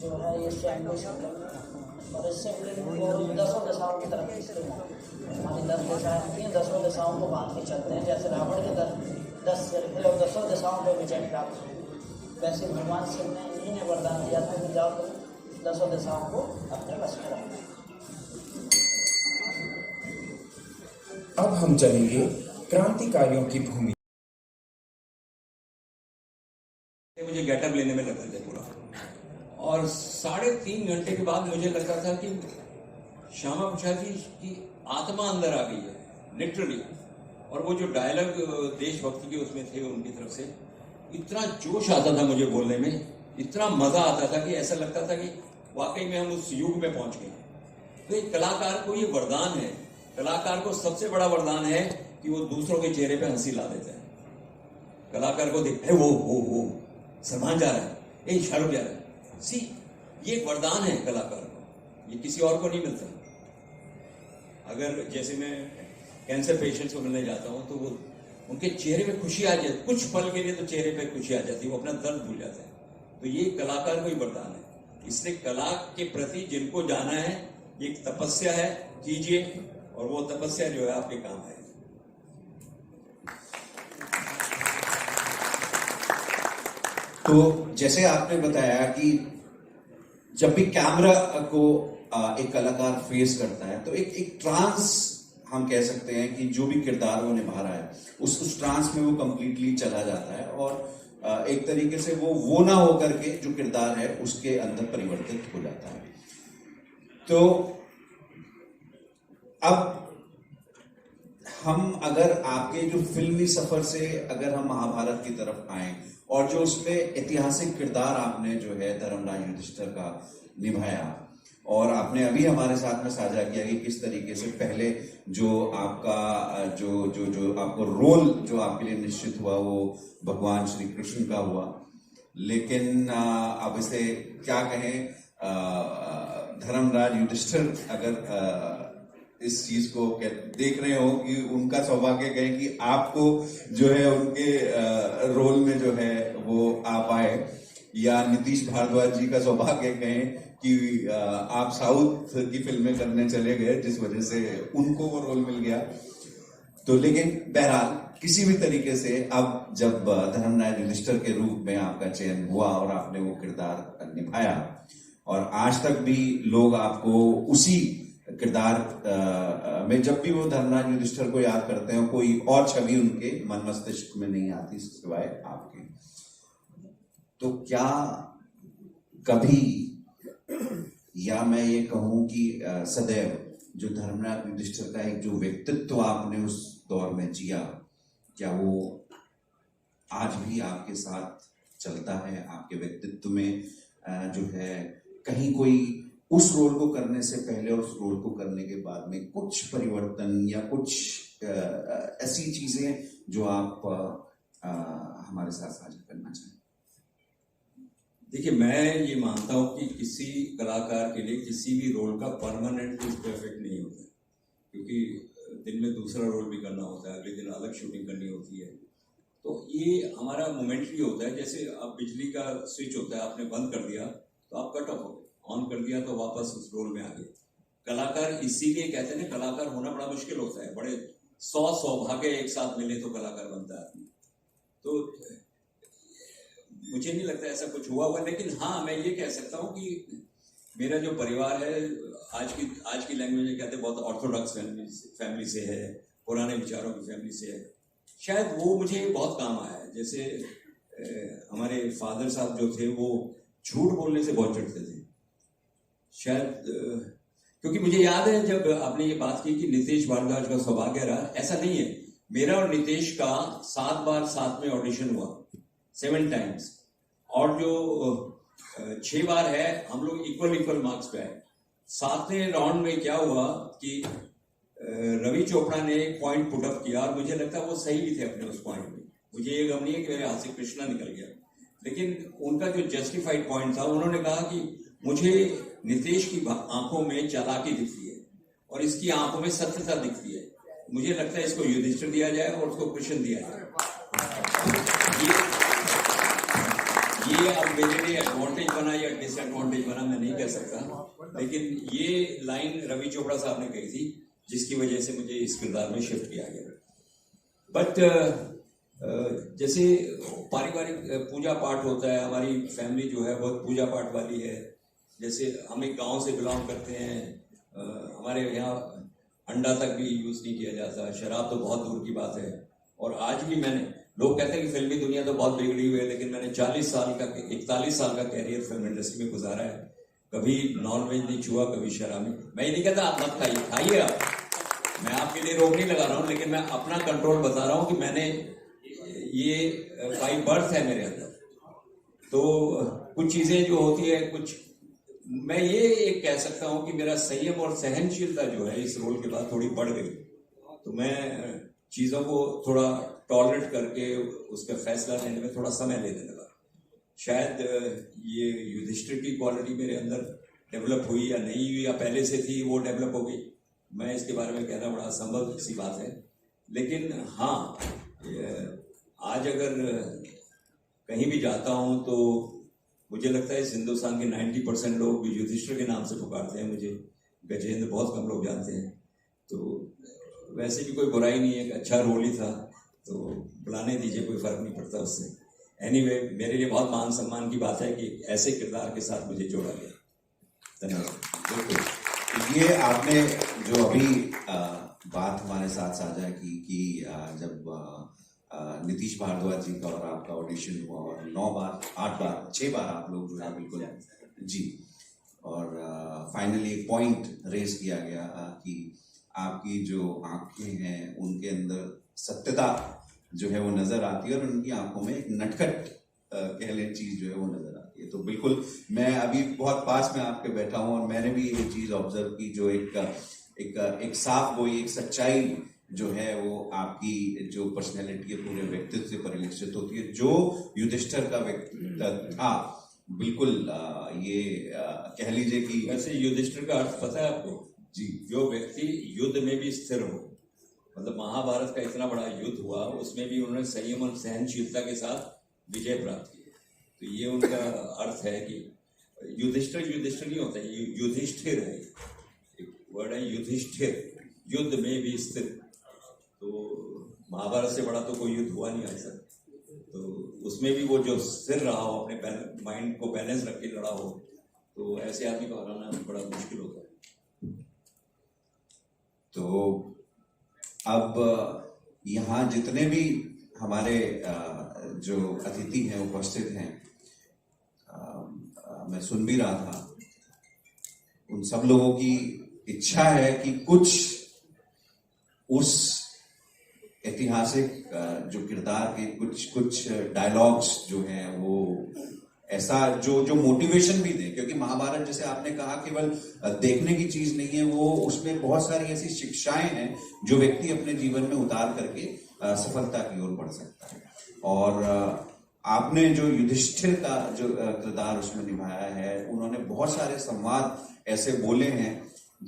जो है ये स्वयं शिवलिंग, और इस शिवलिंग को 10 दिशाओं की तरफ खींचते हैं। हमारी 10 दिशाएं होती हैं, 10 दिशाओं को बांध के चलते हैं। जैसे रावण के 10 सिर थे और 10 दिशाओं पर विजय प्राप्त हो, वैसे भगवान शिव ने इन्हीं ने वरदान दिया था कि जाओ तुम 10 दिशाओं को अपने वश में रखना। अब हम चलेंगे क्रांतिकारियों की भूमि। मुझे गेटअप लेने में लगते थे पूरा, और 3.5 घंटे के बाद मुझे लगता था कि श्यामा प्रसाद जी की आत्मा अंदर आ गई है, लिटरली। और वो जो डायलॉग देशभक्ति के उसमें थे उनकी तरफ से, इतना जोश आता था मुझे बोलने में, इतना मजा आता था कि ऐसा लगता था कि वाकई में हम उस युग में पहुंच गए। तो एक कलाकार को ये वरदान है, कलाकार को सबसे बड़ा वरदान है कि वो दूसरों के चेहरे पे हंसी ला देता है। कलाकार को देख वो सलमान जा रहा है, ए शाहरुख जा रहा है, सी ये एक वरदान है कलाकार को, ये किसी और को नहीं मिलता। अगर जैसे मैं कैंसर पेशेंट्स को मिलने जाता हूं तो वो उनके चेहरे पे खुशी आ जाती, कुछ पल के लिए तो चेहरे पे खुशी आ जाती है, वो अपना दर्द भूल जाते हैं। तो ये कलाकार को ही वरदान है। इसलिए कला के प्रति जिनको जाना है, ये एक तपस्या है, कीजिए, और वो तपस्या जो है आपके काम है। तो जैसे आपने बताया कि जब भी कैमरा को एक कलाकार फेस करता है तो एक ट्रांस हम कह सकते हैं कि जो भी किरदार वो निभा रहा है उस ट्रांस में वो कंप्लीटली चला जाता है, और एक तरीके से वो ना होकर के जो किरदार है उसके अंदर परिवर्तित हो जाता है। तो अब हम अगर आपके जो फिल्मी सफर से अगर हम महाभारत की तरफ आए, और जो उसमें ऐतिहासिक किरदार आपने जो है धर्मराज युधिष्ठिर का निभाया, और आपने अभी हमारे साथ में साझा किया कि किस तरीके से पहले जो आपका जो आपको रोल जो आपके लिए निश्चित हुआ वो भगवान श्री कृष्ण का हुआ, लेकिन अब इसे क्या कहें, धर्मराज युधिष्ठिर अगर इस चीज को देख रहे हो कि उनका सौभाग्य कहें कि आपको जो है उनके रोल में जो है वो आ पाए, या नीतीश भारद्वाज जी का सौभाग्य कहें कि आप साउथ की फिल्में करने चले गए जिस वजह से उनको वो रोल मिल गया। तो लेकिन बहरहाल किसी भी तरीके से अब जब धर्मराज युधिष्ठिर के रूप में आपका चयन हुआ और आपने वो किरदार निभाया, और आज तक भी लोग आपको उसी किरदार में, जब भी वो धर्मराज युधिष्ठिर को याद करते हैं, कोई और छवि उनके मन मस्तिष्क में नहीं आती सिवाय आपके। तो क्या कभी, या मैं ये कहूं कि सदैव जो धर्मराज युधिष्ठिर का एक जो व्यक्तित्व आपने उस दौर में जिया, क्या वो आज भी आपके साथ चलता है? आपके व्यक्तित्व में जो है कहीं कोई उस रोल को करने से पहले और उस रोल को करने के बाद में कुछ परिवर्तन या कुछ ऐसी चीजें जो आप हमारे साथ साझा करना चाहें? देखिए, मैं ये मानता हूँ कि किसी कलाकार के लिए किसी भी रोल का परमानेंट परफेक्ट नहीं होता, क्योंकि दिन में दूसरा रोल भी करना होता है, अगले दिन अलग शूटिंग करनी होती है। तो ये हमारा मोमेंटरी होता है, जैसे अब बिजली का स्विच होता है, आपने बंद कर दिया तो आप कट ऑफ हो गए, ऑन कर दिया तो वापस उस रोल में आ गए। कलाकार इसीलिए कहते हैं ना, कलाकार होना बड़ा मुश्किल होता है, बड़े 100 सौभाग्य एक साथ मिले तो कलाकार बनता है। तो मुझे नहीं लगता ऐसा कुछ हुआ होगा, लेकिन हाँ, मैं ये कह सकता हूँ कि मेरा जो परिवार है आज की लैंग्वेज में कहते हैं बहुत ऑर्थोडॉक्स फैमिली से है, पुराने विचारों की फैमिली से है। शायद वो मुझे बहुत काम आया है। जैसे हमारे फादर साहब जो थे वो झूठ बोलने से बहुत चिढ़ते थे, शायद क्योंकि मुझे याद है जब आपने ये बात की कि नितेश भारद्वाज का सौभाग्य रहा, ऐसा नहीं है। मेरा और नितेश का 7 बार साथ में ऑडिशन हुआ, 7 टाइम्स, और जो 6 बार है हम लोग इक्वल मार्क्स पे आए। 7वें राउंड में क्या हुआ कि रवि चोपड़ा ने एक पॉइंट पुट अप किया और मुझे लगता है वो सही भी थे अपने उस पॉइंट में। मुझे ये गम नहीं है कि मेरे हाथ से कृष्णा निकल गया, लेकिन उनका जो जस्टिफाइड पॉइंट था, उन्होंने कहा कि मुझे नितेश की आंखों में चालाकी दिखती है और इसकी आंखों में सत्यता दिखती है, मुझे लगता है इसको युधिष्ठिर दिया जाए और उसको कृष्ण दिया जाए। ये अब मेरे लिए एडवांटेज बना या डिसएडवांटेज बना मैं नहीं कह सकता, लेकिन ये लाइन रवि चोपड़ा साहब ने कही थी जिसकी वजह से मुझे इस किरदार में शिफ्ट किया गया। बट जैसे पारिवारिक पूजा पाठ होता है, हमारी फैमिली जो है बहुत पूजा पाठ वाली है। जैसे हम एक गांव से बिलोंग करते हैं, हमारे यहाँ अंडा तक भी यूज नहीं किया जाता, शराब तो बहुत दूर की बात है। और आज भी लोग कहते हैं कि फिल्मी दुनिया तो बहुत बिगड़ी हुई है, लेकिन मैंने 41 साल का कैरियर फिल्म इंडस्ट्री में गुजारा है। कभी नॉनवेज नहीं छुआ, कभी शराब नहीं। मैं ये नहीं कहता आप मत खाइए आप, मैं आपके लिए रोक नहीं लगा रहा हूँ, लेकिन मैं अपना कंट्रोल बता रहा हूँ कि मैंने ये बाई बर्थ है मेरे अंदर। तो कुछ चीजें जो होती है, कुछ मैं ये एक कह सकता हूँ कि मेरा संयम और सहनशीलता जो है इस रोल के बाद थोड़ी बढ़ गई। तो मैं चीजों को थोड़ा टॉलरेट करके उसका फैसला लेने में थोड़ा समय लेने लगा। शायद ये युधिष्ठिर की क्वालिटी मेरे अंदर डेवलप हुई या नहीं हुई, या पहले से थी वो डेवलप हो गई, मैं इसके बारे में कहना बड़ा असंभव सी बात है। लेकिन हाँ, आज अगर कहीं भी जाता हूँ तो मुझे लगता है इस हिंदुस्तान के 90% लोग युधिष्ठिर के नाम से पुकारते हैं मुझे। गजेंद्र बहुत कम लोग जानते हैं। तो वैसे भी कोई बुराई नहीं है, अच्छा रोल ही था, तो बुलाने दीजिए, कोई फर्क नहीं पड़ता उससे। एनीवे, मेरे लिए बहुत मान सम्मान की बात है कि ऐसे किरदार के साथ मुझे जोड़ा गया। धन्यवाद। ये आपने जो अभी बात हमारे साथ साझा की कि जब नीतीश भारद्वाज जी का और आपका ऑडिशन हुआ और 9 बार 8 बार 6 बार आप लोग जो है बिल्कुल जी, और फाइनली एक पॉइंट रेज किया गया कि आपकी जो आंखें हैं उनके अंदर सत्यता जो है वो नजर आती है और उनकी आंखों में एक नटखट कह लें चीज जो है वो नजर आती है। तो बिल्कुल मैं अभी बहुत पास में आपके बैठा हूं और मैंने भी ये चीज ऑब्जर्व की, जो एक साफ गोई, एक सच्चाई जो है वो आपकी जो पर्सनैलिटी है पूरे व्यक्तित्व से परिलक्षित होती है। जो युधिष्ठिर का व्यक्तित्व था बिल्कुल ये कह लीजिए कि वैसे युधिष्ठिर का अर्थ पता है आपको जी? जो व्यक्ति युद्ध में भी स्थिर हो, मतलब महाभारत का इतना बड़ा युद्ध हुआ, उसमें भी उन्होंने संयम और सहनशीलता के साथ विजय प्राप्त की। तो ये उनका अर्थ है कि युधिष्ठिर नहीं होता, ये युधिष्ठिर है, एक वर्ड है युधिष्ठिर, युद्ध में भी स्थिर। तो महाभारत से बड़ा तो कोई युद्ध हुआ नहीं आज तक, तो उसमें भी वो जो स्थिर रहा हो, अपने माइंड को बैलेंस रख के लड़ा हो, तो ऐसे आदमी को हराना बड़ा मुश्किल होता है। तो अब यहाँ जितने भी हमारे जो अतिथि हैं उपस्थित हैं, मैं सुन भी रहा था, उन सब लोगों की इच्छा है कि कुछ उस ऐतिहासिक जो किरदार के कुछ डायलॉग्स जो हैं वो ऐसा जो मोटिवेशन भी दे, क्योंकि महाभारत जैसे आपने कहा केवल देखने की चीज नहीं है, वो उसमें बहुत सारी ऐसी शिक्षाएं हैं जो व्यक्ति अपने जीवन में उतार करके सफलता की ओर बढ़ सकता है। और आपने जो युधिष्ठिर का जो किरदार उसमें निभाया है, उन्होंने बहुत सारे संवाद ऐसे बोले हैं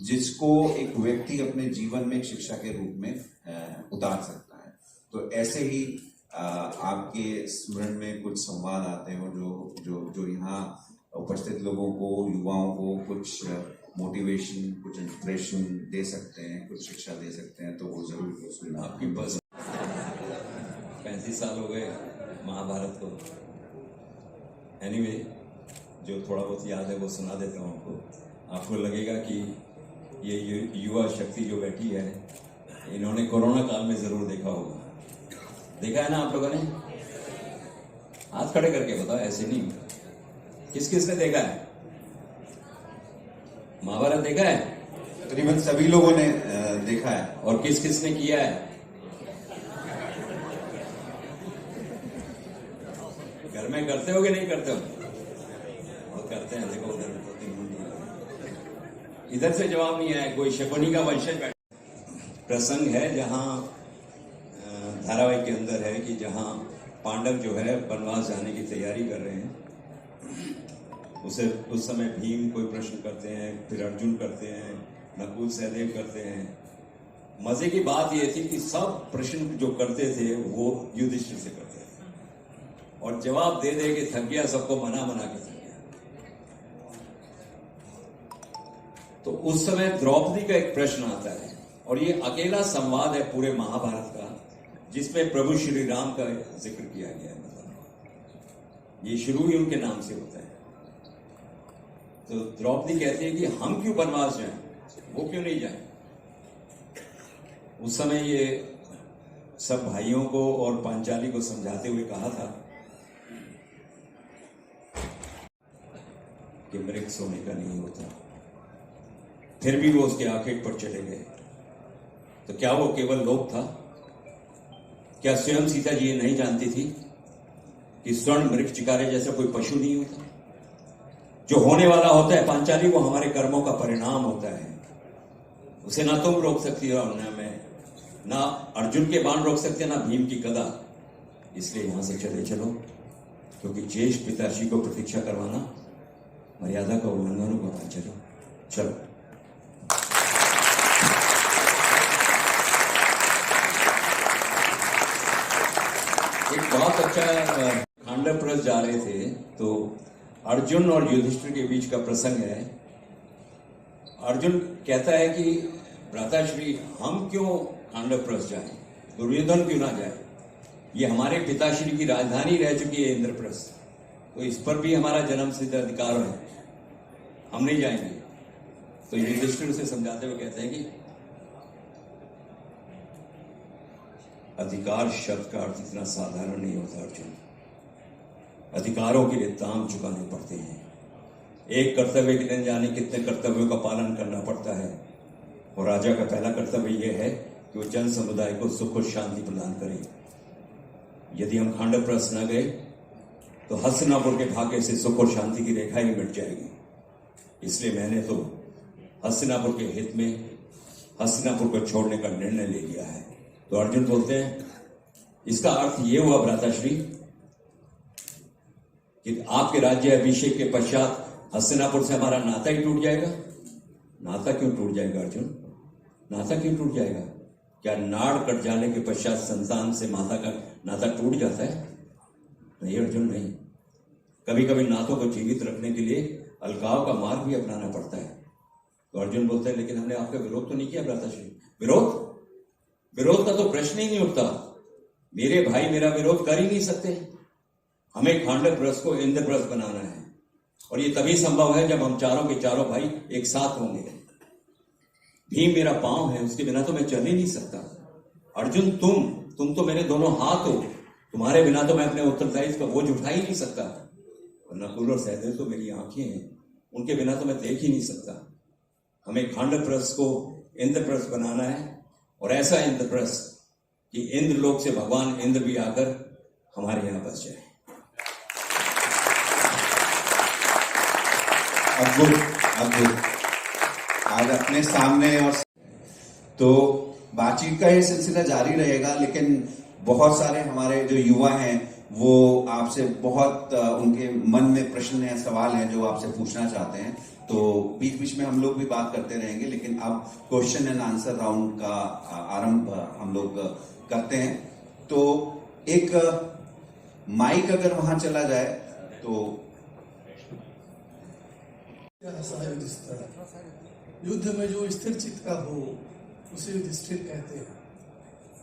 जिसको एक व्यक्ति अपने जीवन में एक शिक्षा के रूप में उतार सकता है। तो ऐसे ही आपके स्मरण में कुछ संवाद आते हो जो यहाँ उपस्थित लोगों को, युवाओं को कुछ मोटिवेशन, कुछ इंस्पिरेशन दे सकते हैं, कुछ शिक्षा दे सकते हैं, तो वो जरूर सुनना। आपकी बस 35 साल हो गए महाभारत को। एनीवे, जो थोड़ा बहुत याद है वो सुना देता हूँ आपको। आपको लगेगा कि ये युवा शक्ति जो बैठी है, इन्होंने कोरोना काल में जरूर देखा होगा। देखा है ना आप लोगों ने? हाथ खड़े करके बताओ, ऐसे नहीं। किस किस ने देखा है? महाभारत देखा है? तकरीबन सभी लोगों ने देखा है। और किस किस ने किया है? घर में करते हो कि नहीं करते हो? और करते हैं। देखो उधर इधर से जवाब नहीं आया। कोई शकुनी का वंशज बैठा। प्रसंग है जहां धारावाहिक के अंदर है कि जहां पांडव जो है वनवास जाने की तैयारी कर रहे हैं। उस समय भीम कोई प्रश्न करते हैं, फिर अर्जुन करते हैं, नकुल सहदेव करते हैं। मजे की बात यह थी कि सब प्रश्न जो करते थे वो युधिष्ठिर से करते थे और जवाब दे दे के थक गया, सबको मना के थक गया। तो उस समय द्रौपदी का एक प्रश्न आता है और ये अकेला संवाद है पूरे महाभारत का जिसमें प्रभु श्री राम का जिक्र किया गया है। मतलब ये शुरू ही उनके नाम से होता है। तो द्रौपदी कहती है कि हम क्यों वनवास जाएं, वो क्यों नहीं जाएं। उस समय ये सब भाइयों को और पांचाली को समझाते हुए कहा था कि मृग सोने का नहीं होता। फिर भी वो उसके आखेट पर चले गए। तो क्या वो केवल लोभ था? क्या स्वयं सीता जी ये नहीं जानती थी कि स्वर्ण मृग चिकारे जैसा कोई पशु नहीं होता? जो होने वाला होता है पांचाली, वो हमारे कर्मों का परिणाम होता है। उसे ना तुम रोक सकती हो, ना मैं, ना अर्जुन के बाण रोक सकते, ना भीम की गदा। इसलिए यहां से चले चलो, क्योंकि ज्येष्ठ पिताश्री को प्रतीक्षा करवाना मर्यादा का उल्लंघन होगा। चलो चलो। एक बहुत अच्छा खांडव प्रस जा रहे थे तो अर्जुन और युधिष्ठिर के बीच का प्रसंग है। अर्जुन कहता है कि भ्राताश्री, हम क्यों खांडव प्रस जाएं, दुर्योधन क्यों ना जाए? ये हमारे पिताश्री की राजधानी रह चुकी है इंद्रप्रस्थ, तो इस पर भी हमारा जन्म सिद्ध अधिकार है, हम नहीं जाएंगे। तो युधिष्ठिर उसे समझाते हुए कहते हैं कि अधिकार शब्द का अर्थ इतना साधारण नहीं होता अर्जुन। अधिकारों के लिए दाम चुकाने पड़ते हैं। एक कर्तव्य के लिए जाने कितने कर्तव्यों का पालन करना पड़ता है। और राजा का पहला कर्तव्य यह है कि वो जन समुदाय को सुख और शांति प्रदान करे। यदि हम खांडवप्रस्थ न गए तो हस्तिनापुर के भाग्य से सुख और शांति की रेखा ही मिट जाएगी। इसलिए मैंने तो हस्तिनापुर के हित में हस्तिनापुर को छोड़ने का निर्णय ले लिया है। तो अर्जुन बोलते हैं, इसका अर्थ ये हुआ भ्राताश्री कि आपके राज्य अभिषेक के पश्चात हस्तिनापुर से हमारा नाता ही टूट जाएगा। नाता क्यों टूट जाएगा अर्जुन? नाता क्यों टूट जाएगा? क्या नाड़ कट जाने के पश्चात संतान से माता का नाता टूट जाता है? नहीं अर्जुन, नहीं। कभी कभी नातों को जीवित रखने के लिए अलगाव का मार्ग भी अपनाना पड़ता है। तो अर्जुन बोलते हैं, लेकिन हमने आपका विरोध तो नहीं किया भ्राताश्री। विरोध का तो प्रश्न ही नहीं उठता। मेरे भाई मेरा विरोध कर ही नहीं सकते। हमें खांडवप्रस्थ को इंद्रप्रस्थ बनाना है और ये तभी संभव है जब हम चारों के चारों भाई एक साथ होंगे। भीम मेरा पांव है, उसके बिना तो मैं चल ही नहीं सकता। अर्जुन तुम तो मेरे दोनों हाथ हो, तुम्हारे बिना तो मैं अपने उत्तरदायित्व का बोझ उठा ही नहीं सकता। नकुल और सहदेव तो मेरी आंखें हैं, उनके बिना तो मैं देख ही नहीं सकता। हमें खांडवप्रस्थ को इंद्रप्रस्थ बनाना है और ऐसा इंद्रप्रस्थ कि इंद्रलोक से भगवान इंद्र भी आकर हमारे यहां बस जाए। अद्भुत। आज अपने सामने और तो बातचीत का ये सिलसिला जारी रहेगा, लेकिन बहुत सारे हमारे जो युवा हैं वो आपसे बहुत उनके मन में प्रश्न हैं, सवाल हैं जो आपसे पूछना चाहते हैं, तो बीच बीच में हम लोग भी बात करते रहेंगे, लेकिन अब क्वेश्चन एंड आंसर राउंड का आरंभ हम लोग करते हैं। तो एक माइक अगर वहां चला जाए तो युद्ध में जो स्थिर चित्त का हो उसे युधिष्ठिर कहते हैं।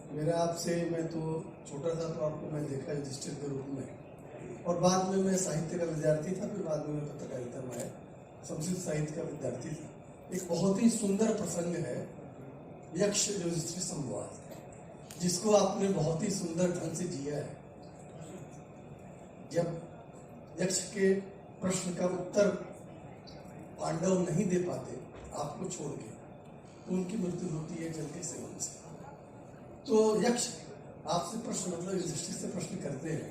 मेरा आपसे, मैं तो छोटा था तो आपको मैं देखा युधिष्ठिर के रूप में, और बाद में मैं साहित्य का विद्यार्थी था, फिर बाद में मैं पत्रकारिता में आया, संस्कृत साहित्य का विद्यार्थी था। एक बहुत ही सुंदर प्रसंग है यक्ष युधिष्ठिर संवाद, जिसको आपने बहुत ही सुंदर ढंग से जिया है। जब यक्ष के प्रश्न का उत्तर पांडव नहीं दे पाते आपको छोड़ के, तो उनकी मृत्यु होती है जल के सेवन से। तो यक्ष आपसे प्रश्न, मतलब युधिष्ठिर से प्रश्न करते हैं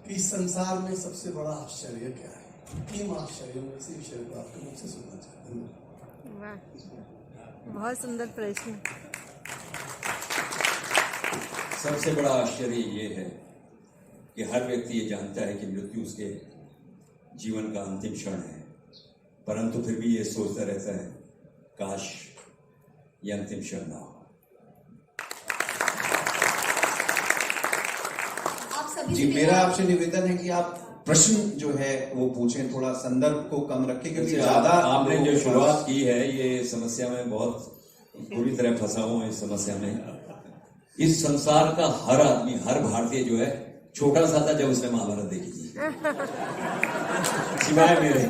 कि इस संसार में सबसे बड़ा आश्चर्य क्या है। 3 आश्चर्यों में इसी विषय को आपके मुझसे सुनना चाहते हैं। वाह, बहुत सुंदर प्रश्न। सबसे बड़ा आश्चर्य ये है कि हर व्यक्ति ये जानता है कि मृत्यु उसके जीवन का अंतिम क्षण है, परंतु फिर भी ये सोचता रहता है काश ये अंतिम क्षण ना हो। जी, मेरा आपसे निवेदन है कि आप प्रश्न जो है वो पूछें, थोड़ा संदर्भ को कम रखें, क्योंकि ज्यादा आपने जो शुरुआत की है ये समस्या में बहुत पूरी तरह फंसा हूं इस समस्या में। इस संसार का हर आदमी, हर भारतीय जो है छोटा सा था जब उसने महाभारत देखी थी, सिवाय मेरे।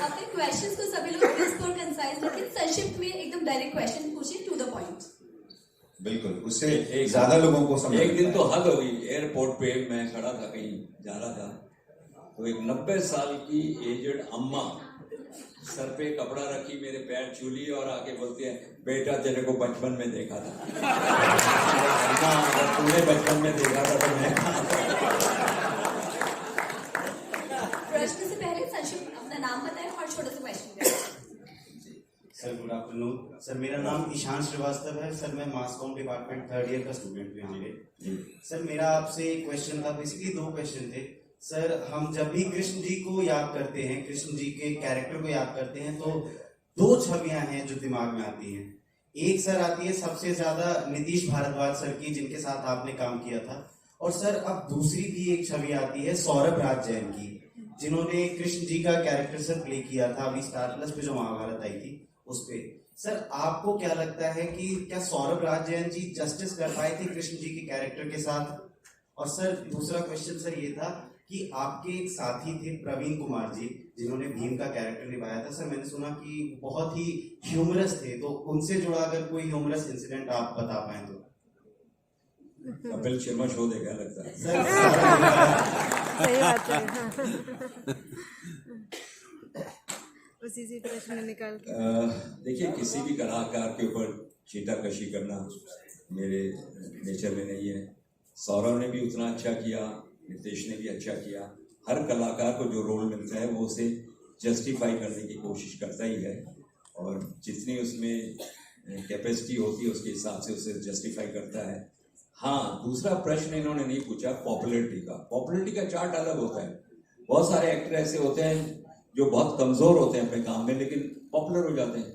अपने क्वेश्चंस को सभी लोग क्रिस्प और कंसाइज, लेकिन संक्षिप्त में एकदम डायरेक्ट क्वेश्चन पूछिए, टू द पॉइंट। बिल्कुल, उससे ज्यादा लोगों को समझ। एक दिन तो हद हो गई, एयरपोर्ट पे मैं खड़ा था, कहीं जा रहा था, तो एक 90 साल की एजेड अम्मा सर पे कपड़ा रखी, मेरे पैर छू लिए और आके बोलती है, बेटा तेरे को बचपन में देखा था। अगर तुमने बचपन में देखा था तो मैं प्रश्न से पहले संक्षिप्त अपना नाम बताएं और छोटा सा क्वेश्चन करें। सर गुड आफ्टरनून सर, मेरा नाम ईशान श्रीवास्तव है सर, मैं मास कॉम डिपार्टमेंट 3rd ईयर का स्टूडेंट हूँ यहाँ पे। सर मेरा आपसे एक क्वेश्चन था, बेसिकली 2 क्वेश्चन थे सर। हम जब भी कृष्ण जी को याद करते हैं, कृष्ण जी के कैरेक्टर को याद करते हैं, तो 2 छवियां हैं जो दिमाग में आती हैं। एक सर आती है सबसे ज्यादा नीतीश भारद्वाज सर की, जिनके साथ आपने काम किया था, और सर अब दूसरी भी एक छवि आती है सौरभ राज जैन की, जिन्होंने कृष्ण जी का कैरेक्टर सर प्ले किया था अभी स्टार प्लस पे जो महाभारत आई थी उस पे। सर आपको क्या लगता है कि क्या सौरभ राज जैन जी जस्टिस कर पाए थे कृष्ण जी के कैरेक्टर के साथ? और सर दूसरा क्वेश्चन सर ये था कि आपके एक साथी थे प्रवीण कुमार जी, जिन्होंने भीम का कैरेक्टर निभाया था। सर मैंने सुना कि बहुत ही ह्यूमरस थे, तो उनसे जुड़ा अगर कोई ह्यूमरस इंसिडेंट आप बता पाए तो। कपिल शर्मा शो देखा लगता है। सही बात है। उसी से प्रश्न निकाल के देखिए, किसी भी कलाकार के ऊपर चीटाकशी करना मेरे नेचर में नहीं है। सौरभ ने भी उतना अच्छा किया, नितेश ने भी अच्छा किया। हर कलाकार को जो रोल मिलता है वो उसे जस्टिफाई करने की कोशिश करता ही है, और जितनी उसमें कैपेसिटी होती है उसके हिसाब से उसे जस्टिफाई करता है। हाँ, दूसरा प्रश्न इन्होंने नहीं पूछा पॉपुलैरिटी का। पॉपुलैरिटी का चार्ट अलग होता है। बहुत सारे एक्टर ऐसे होते हैं जो बहुत कमजोर होते हैं अपने काम में, लेकिन पॉपुलर हो जाते हैं।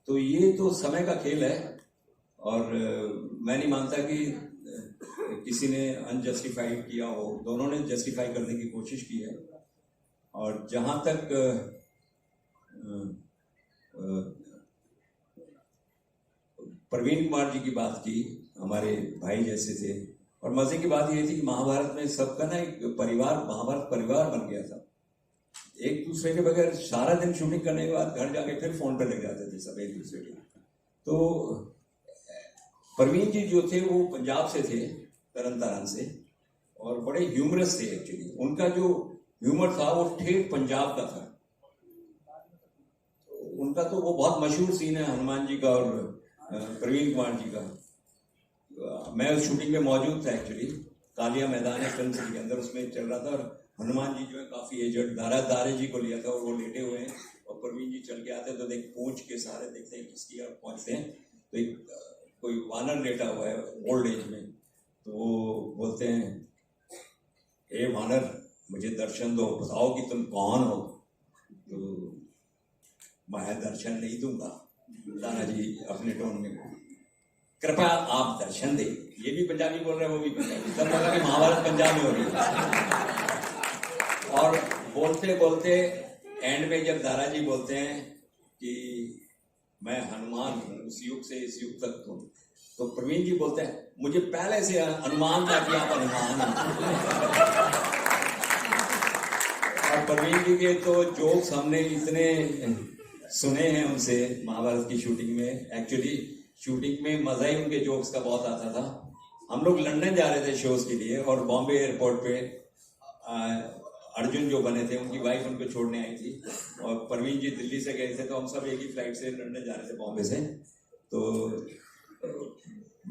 तो ये तो समय का खेल है, और मैं नहीं मानता कि किसी ने अनजस्टिफाइड किया हो। दोनों ने जस्टिफाई करने की कोशिश की है। और जहां तक प्रवीण कुमार जी की बात की, हमारे भाई जैसे थे, और मजे की बात ये थी कि महाभारत में सबका ना एक परिवार, महाभारत परिवार बन गया था। एक दूसरे के बगैर सारा दिन शूटिंग करने के बाद घर जाके फिर फोन पे लग जाते थे सब एक दूसरे के। तो प्रवीण जी जो थे वो पंजाब से थे, तरन तारण से, और बड़े ह्यूमरस थे एक्चुअली। उनका जो ह्यूमर था वो ठेठ पंजाब का था। उनका तो वो बहुत मशहूर सीन है हनुमान जी का और प्रवीण कुमार जी का। मैं उस शूटिंग में मौजूद था एक्चुअली, कालिया मैदान है फिल्म सिटी के अंदर, उसमें चल रहा था। और हनुमान जी जो है काफी एजेड, दारे जी को लिया था और वो लेटे हुए हैं, और प्रवीण जी चल के आते हैं तो देख पूंछ के सहारे देखते हैं किसकी और पहुंचते हैं, तो एक कोई वानर लेटा हुआ है ओल्ड एज में, तो वो बोलते हैं, हे वानर मुझे दर्शन दो, बताओ कि तुम कौन हो। तो मैं दर्शन नहीं दूंगा, तानाजी अपने टोन में, कृपया आप दर्शन दे। ये भी पंजाबी बोल रहे हैं, वो भी पंजाबी, तब लगा कि महाभारत पंजाब में हो रही है। और बोलते बोलते एंड में जब दाराजी बोलते हैं कि मैं हनुमान हूं, उस युग से इस युग तक हूं, तो प्रवीण जी बोलते हैं, मुझे पहले से अनुमान था कि आप हनुमान हैं। और प्रवीण जी के तो जोक्स हमने इतने सुने हैं उनसे महाभारत की शूटिंग में। एक्चुअली शूटिंग में मजा ही उनके जोक्स का बहुत आता था। हम लोग लंदन जा रहे थे शोज के लिए, और बॉम्बे एयरपोर्ट पे अर्जुन जो बने थे उनकी वाइफ उनको छोड़ने आई थी, और प्रवीण जी दिल्ली से गए थे, तो हम सब एक ही फ्लाइट से लंदन जा रहे थे बॉम्बे से। तो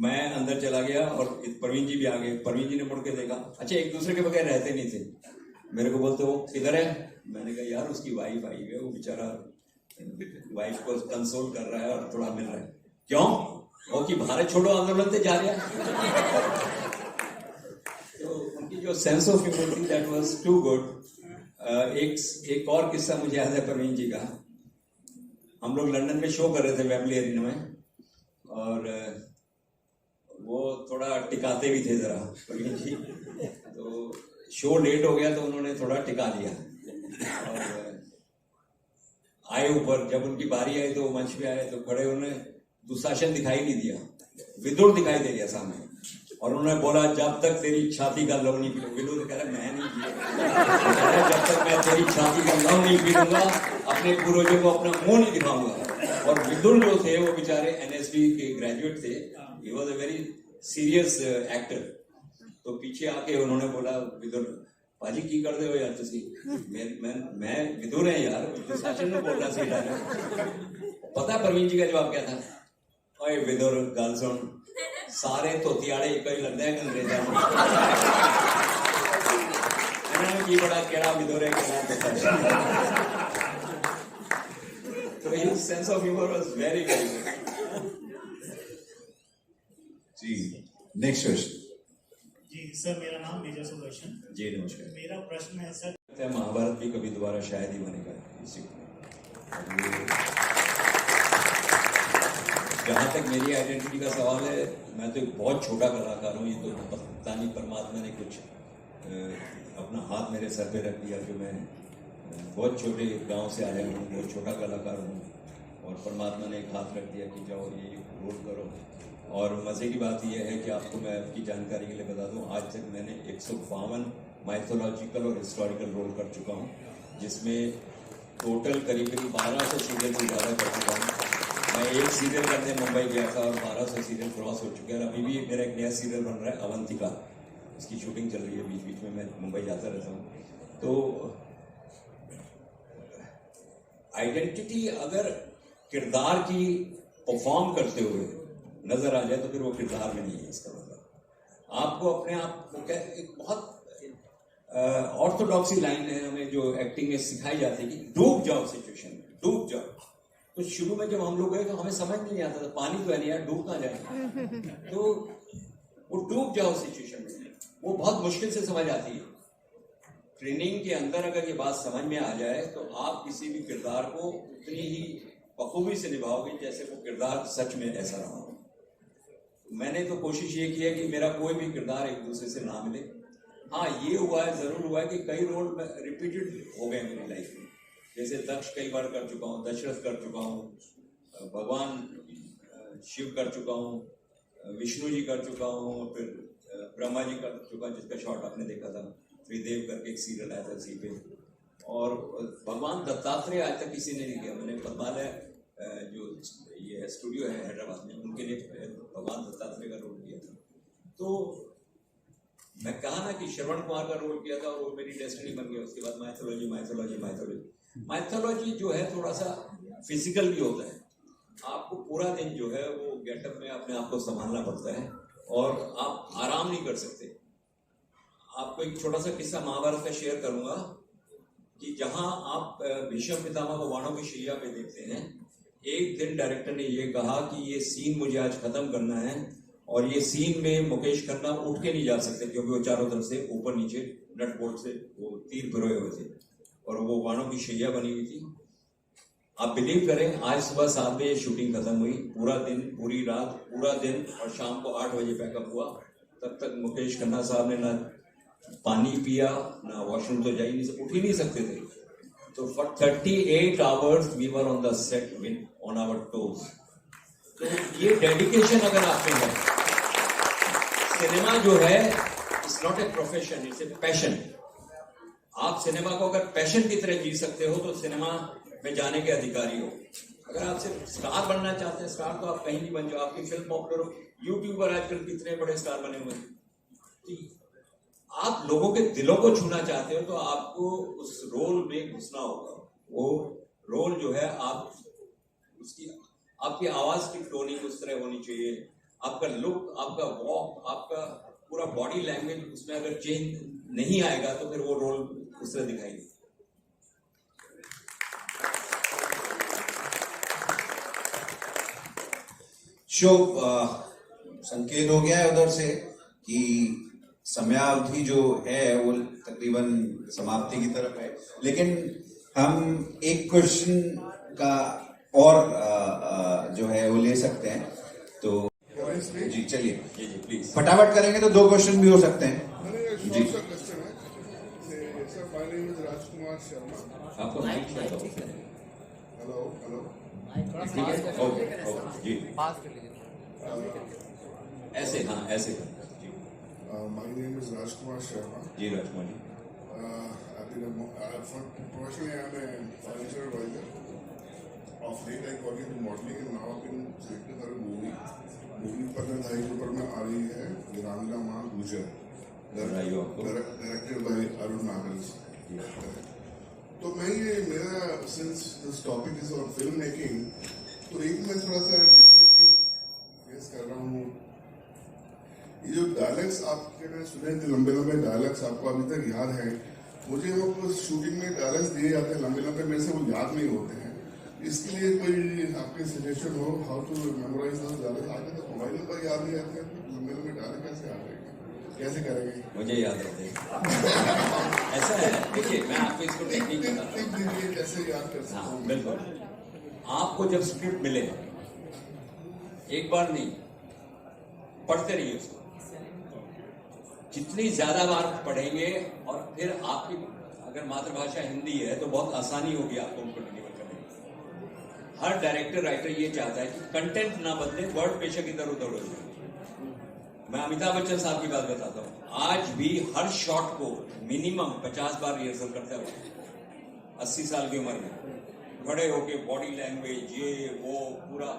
मैं अंदर चला गया और प्रवीण जी भी आ गए। प्रवीण जी ने मुड़ के देखा, अच्छा एक दूसरे के बगैर रहते नहीं थे। मेरे को बोलते, वो किधर है? मैंने कहा यार उसकी वाइफ आई है, वो बेचारा वाइफ को कंसोल कर रहा है और थोड़ा मिल रहा है। क्यों? वो कि भारत छोड़ो आंदोलन से जा रहा है। तो उनकी जो सेंस ऑफ ह्यूमर थी, दैट वाज टू गुड। एक और किस्सा मुझे याद है प्रवीण जी का। हम लोग लंदन में शो कर रहे थे वेम्बली एरिना में, और वो थोड़ा टिकाते भी थे जरा प्रवीण जी, तो शो लेट हो गया तो उन्होंने थोड़ा टिका लिया। और आए ऊपर, जब उनकी बारी आई तो मंच पे आए, तो खड़े उन्होंने दुशासन दिखाई नहीं दिया, विदुर दिखाई दे गया सामने, और उन्होंने बोला, जब तक तेरी छाती का लव नहीं पीऊंगा। विदुर कह रहा मैं नहीं पीऊंगा, जब तक मैं तेरी छाती का लव नहीं पीऊंगा अपने पूर्वजों को अपना मुंह नहीं दिखाऊंगा। और विदुर जो थे वो बेचारे एनएसडी के ग्रेजुएट थे, he was a very serious actor. तो पीछे आके उन्होंने बोला, विदुर पाजी की कर दे हो यार तुसी, मैं विदुर है यार, दुशासन ने बोल रहा सी डायलॉग। पता है प्रवीण जी का जवाब क्या था? ओए विदुर गल सुन, सारे धोतियाड़े एक ही लगते हैं अंग्रेजा की बड़ा केड़ा विदुर है केड़ा। तो his sense of humor was very very good. जी नेक्स्ट क्वेश्चन। जी सर, मेरा नाम मेजर सुदर्शन। जी नमस्कार। मेरा प्रश्न है सर, महाभारत भी कभी दोबारा शायद ही बनेगा इसी को। जहाँ तक मेरी आइडेंटिटी का सवाल है, मैं तो एक बहुत छोटा कलाकार हूँ। ये तो पता नहीं परमात्मा ने कुछ अपना हाथ मेरे सर पे रख दिया कि मैं बहुत छोटे गांव से आया हूँ, बहुत छोटा कलाकार हूँ, और परमात्मा ने एक हाथ रख दिया कि जाओ ये रोल करो। और मज़े की बात यह है कि आपको मैं आपकी जानकारी के लिए बता दूँ, आज तक मैंने 152 माइथोलॉजिकल और हिस्टोरिकल रोल कर चुका हूँ, जिसमें टोटल करीब 1200 सीरियल से ज़्यादा कर चुका हूँ। मैं एक सीरियल करने मुंबई गया था और 1200 सीरियल क्रॉस हो चुके हैं। और अभी भी मेरा एक नया सीरियल बन रहा है अवंतिका, इसकी शूटिंग चल रही है, बीच बीच में मैं मुंबई जाता रहता हूँ। तो आइडेंटिटी अगर किरदार की परफॉर्म करते हुए नजर आ जाए तो फिर वो किरदार में नहीं है। इसका मतलब आपको अपने आप को क्या, एक बहुत ऑर्थोडॉक्सी लाइन है हमें जो एक्टिंग में सिखाई जाती है कि डूब जाओ सिचुएशन में, डूब जाओ। तो शुरू में जब हम लोग गए तो हमें समझ नहीं आता था, पानी तो है नहीं यार, डूब ना जाए। तो वो डूब जाओ सिचुएशन में, वो बहुत मुश्किल से समझ आती है। ट्रेनिंग के अंदर अगर ये बात समझ में आ जाए तो आप किसी भी किरदार को उतनी ही बखूबी से निभाओगे जैसे वो किरदार सच में ऐसा रहा हो। मैंने तो कोशिश ये की है कि मेरा कोई भी किरदार एक दूसरे से ना मिले। हाँ, ये हुआ है, जरूर हुआ है कि कई रोल रिपीटेड हो गए मेरी लाइफ में। जैसे दक्ष कई बार कर चुका हूँ, दशरथ कर चुका हूँ, भगवान शिव कर चुका हूँ, विष्णु जी कर चुका हूँ, फिर ब्रह्मा जी कर चुका हूँ, जिसका शॉट आपने देखा था, त्रिदेव करके एक सीरियल आया था उसी पे। और भगवान दत्तात्रेय आज तक किसी ने नहीं किया। मैंने पद्मालय जो ये स्टूडियो है हैदराबाद में, उनके लिए भगवान दत्तात्रेय का रोल किया था। तो मैं कहा ना कि श्रवण कुमार का रोल किया था और वो मेरी डेस्टिनी बन गया। उसके बाद माइथोलॉजी माइथोलॉजी माइथोलॉजी माइथोलॉजी जो है थोड़ा सा फिजिकल भी होता है। आपको पूरा दिन जो है वो गेटअप में अपने आप को संभालना पड़ता है और आप आराम नहीं कर सकते। आपको एक छोटा सा किस्सा महाभारत का शेयर करूंगा कि जहां आप भीष्म पितामह को बाणों की शैया पे देखते हैं, एक दिन डायरेक्टर ने ये कहा कि ये सीन मुझे आज खत्म करना है और ये सीन में मुकेश खन्ना उठ के नहीं जा सकते क्योंकि वो चारों तरफ से ऊपर नीचे नट बोल्ट से वो तीर पिरोए हुए थे और वो बाणों की शैया बनी हुई थी। आप बिलीव करें, आज सुबह 7 बजे शूटिंग खत्म हुई, पूरा दिन, पूरी रात, पूरा दिन और शाम को 8 बजे पैकअप हुआ। तब तक मुकेश खन्ना साहब ने ना पानी पिया, ना वॉशरूम तो जा ही नहीं, उठ ही नहीं सकते थे। तो for 38 hours we were on the set with on our toes. तो ये डेडिकेशन अगर आप में है, सिनेमा जो है it's not a profession, it's a passion. आप सिनेमा को अगर पैशन की तरह जी सकते हो तो सिनेमा में जाने के अधिकारी हो। अगर आप सिर्फ स्टार बनना चाहते हैं, स्टार तो आप कहीं नहीं बन जाओ, आपकी फिल्म पॉपुलर हो। यूट्यूबर आजकल कितने बड़े स्टार बने हुए हैं। आप लोगों के दिलों को छूना चाहते हो तो आपको उस रोल में घुसना होगा। वो रोल जो है आप उसकी आपकी आवाज की टोनिंग उस तरह होनी चाहिए, आपका लुक, आपका वॉक, आपका पूरा बॉडी लैंग्वेज उसमें अगर चेंज नहीं आएगा तो फिर वो रोल उस तरह दिखाई देगा। शो संकेत हो गया है उधर से कि समयावधि जो है वो तकरीबन समाप्ति की तरफ है, लेकिन हम एक क्वेश्चन का और जो है वो ले सकते हैं। तो जी चलिए, जी प्लीज फटाफट करेंगे तो 2 क्वेश्चन भी हो सकते हैं। जी आपको माइक हेलो जी ऐसे, हाँ ऐसे। My name is Rajkumar Sharma. Ji Rajkumar ji. Professionally, I'm a financial advisor. Of late, I got into modeling and now I've been selected for a movie. Movie पता था के ऊपर में आ रही है वीरांगना मां गुजर, डायरेक्टेड बाय अरुण नागल। तो मैं ये मेरा since this topic is on film making, तो एक मैं थोड़ा सा डिफिकल्टी फेस कर रहा हूँ। ये जो डायलॉग्स आपके ने सुने थे, लंबे लंबे डायलॉग्स आपको अभी तक याद है। मुझे वो शूटिंग में डायलॉग्स दिए जाते हैं लंबे लंबे, मेरे से वो याद नहीं होते हैं। इसके लिए कोई आपके सजेशन हो how to memorise those dialogues? आगे तो मोबाइल नंबर याद नहीं आते हैं, लंबे लंबे डायलॉग कैसे याद रहेंगे, कैसे करेंगे? मुझे याद रहते हैं। ऐसा है, देखिए मैं आपको इसको टेक्निक बताता हूं कैसे याद कर सकता हूं। बिल्कुल, आपको जब स्क्रिप्ट मिले एक बार नहीं, पढ़ते रहिए उसको। जितनी ज्यादा बार पढ़ेंगे और फिर आपकी अगर मातृभाषा हिंदी है तो बहुत आसानी होगी आपको उनको डिलीवर करने में। हर डायरेक्टर राइटर ये चाहता है कि कंटेंट ना बदले, वर्ड बेशक इधर उधर हो जाए। मैं अमिताभ बच्चन साहब की बात बताता हूँ, आज भी हर शॉट को मिनिमम 50 बार रिहर्सल करते हुए 80 साल की उम्र में खड़े होके बॉडी लैंग्वेज ये वो पूरा,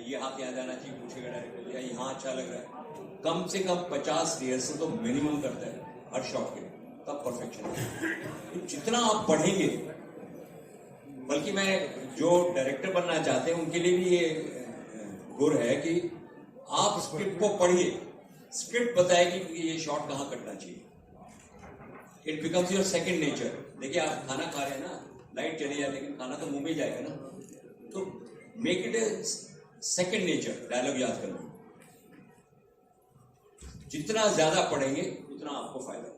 ये हाथ यहाँ जाना चाहिए पूछेगा डायरेक्टर, या यहाँ अच्छा लग रहा है, कम से कम 50 रिहर्सल तो मिनिमम करता है हर शॉट के, तब परफेक्शन है। तो जितना आप पढ़ेंगे, बल्कि मैं जो डायरेक्टर बनना चाहते हैं उनके लिए भी ये गुर है कि आप स्क्रिप्ट को पढ़िए, स्क्रिप्ट बताएगी कि ये शॉट कहाँ कटना चाहिए। It becomes your second nature. देखिए आप खाना खा रहे हैं ना, लाइट चली जाए लेकिन खाना तो मुंह में जाएगा ना, तो make it a second nature dialogue याद करना। जितना ज्यादा पढ़ेंगे उतना आपको फायदा।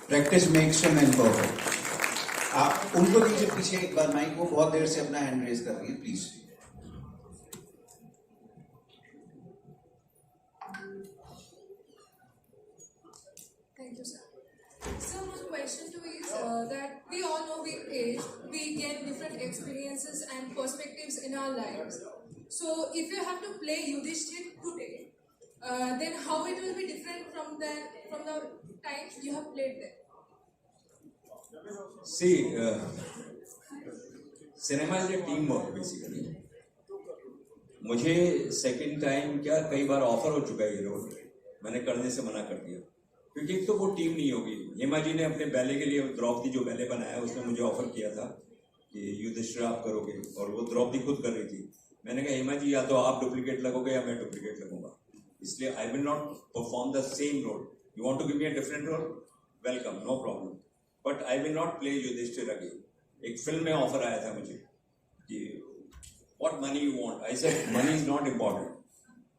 Practice makes a man perfect. आप उनको दीजिए पीछे एक बार माइक, वो बहुत देर से अपना हैंड रेज कर रही है, please. Thank you, sir. So my question to you is that we all know with age we gain different experiences and perspectives in our lives. So if you have to play Yudhishthir today, then how it will be different from the times you have played there? See, cinema is a teamwork basically. मुझे second time क्या कई बार offer हो चुका है ये role, मैंने करने से मना कर दिया क्योंकि एक तो वो टीम नहीं होगी। हेमा जी ने अपने बैले के लिए द्रौपदी जो बैले बनाया उसमें मुझे ऑफर किया था कि युधिष्ठिर आप करोगे, और वो द्रौपदी खुद कर रही थी। मैंने कहा हेमा जी या तो आप डुप्लीकेट लगोगे या मैं डुप्लीकेट लगूंगा, इसलिए I will not perform the same role. You want to give me a different role, welcome, no problem, but I will not play Yudhishthir again. एक फिल्म में ऑफर आया था मुझे कि what money you want. I said, money is not important.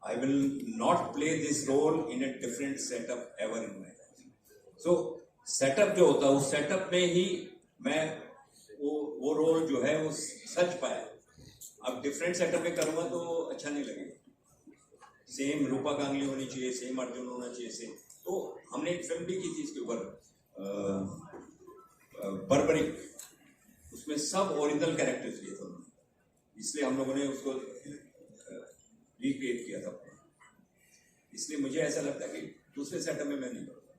I will not play this role in a different setup ever in my life. So setup जो होता है उस setup में ही मैं वो रोल जो है वो सच पाया. अब different setup में करूँगा तो अच्छा नहीं लगेगा. सेम रूपा गांगुली होनी चाहिए, सेम अर्जुन होना चाहिए, सेम. तो हमने एक फिल्म भी की थी इसके ऊपर बर्बरिक. उसमें सब ओरिजिनल कैरेक्टर्स लिए थे, इसलिए हम लोगों ने उसको रिक्रिएट किया था. इसलिए मुझे ऐसा लगता है कि दूसरे सेटअप में मैं नहीं करूँगा.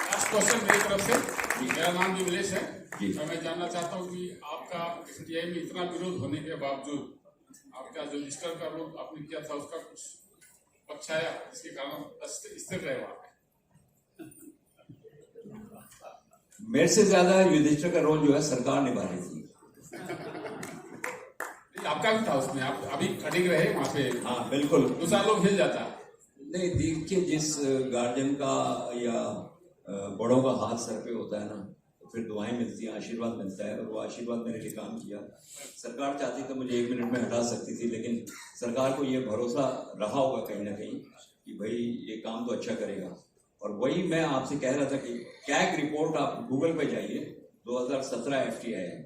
लास्ट क्वेश्चन मेरी तरफ से. मेरा नाम विमलेश है. और मैं जानना चाहता हूँ कि आपका एफटीआई में इतना विरोध होने के बावजूद आपका जो रजिस्टर का रोल आपने किया था उसका कुछ पक्ष आया जिसके कारण स्थिर रहे वहाँ पे? मेरे से ज्यादा युधिष्ठिर का रोल जो है सरकार निभा रही थी. आपका भी था उसमें, आप अभी अडिग रहे वहाँ पे. हाँ बिल्कुल. दूसरा लोग हिल जाता है. नहीं, देखिए जिस गार्जियन का या बड़ों का हाथ सर पे होता है ना, तो फिर दुआएं मिलती हैं, आशीर्वाद मिलता है. और वो आशीर्वाद मेरे लिए काम किया. सरकार चाहती तो मुझे 1 मिनट में हटा सकती थी, लेकिन सरकार को ये भरोसा रहा होगा कहीं ना कहीं कि भाई ये काम तो अच्छा करेगा. और वही मैं आपसे कह रहा था कि कैग रिपोर्ट आप गूगल पे जाइए, 2017 एफटीआई है,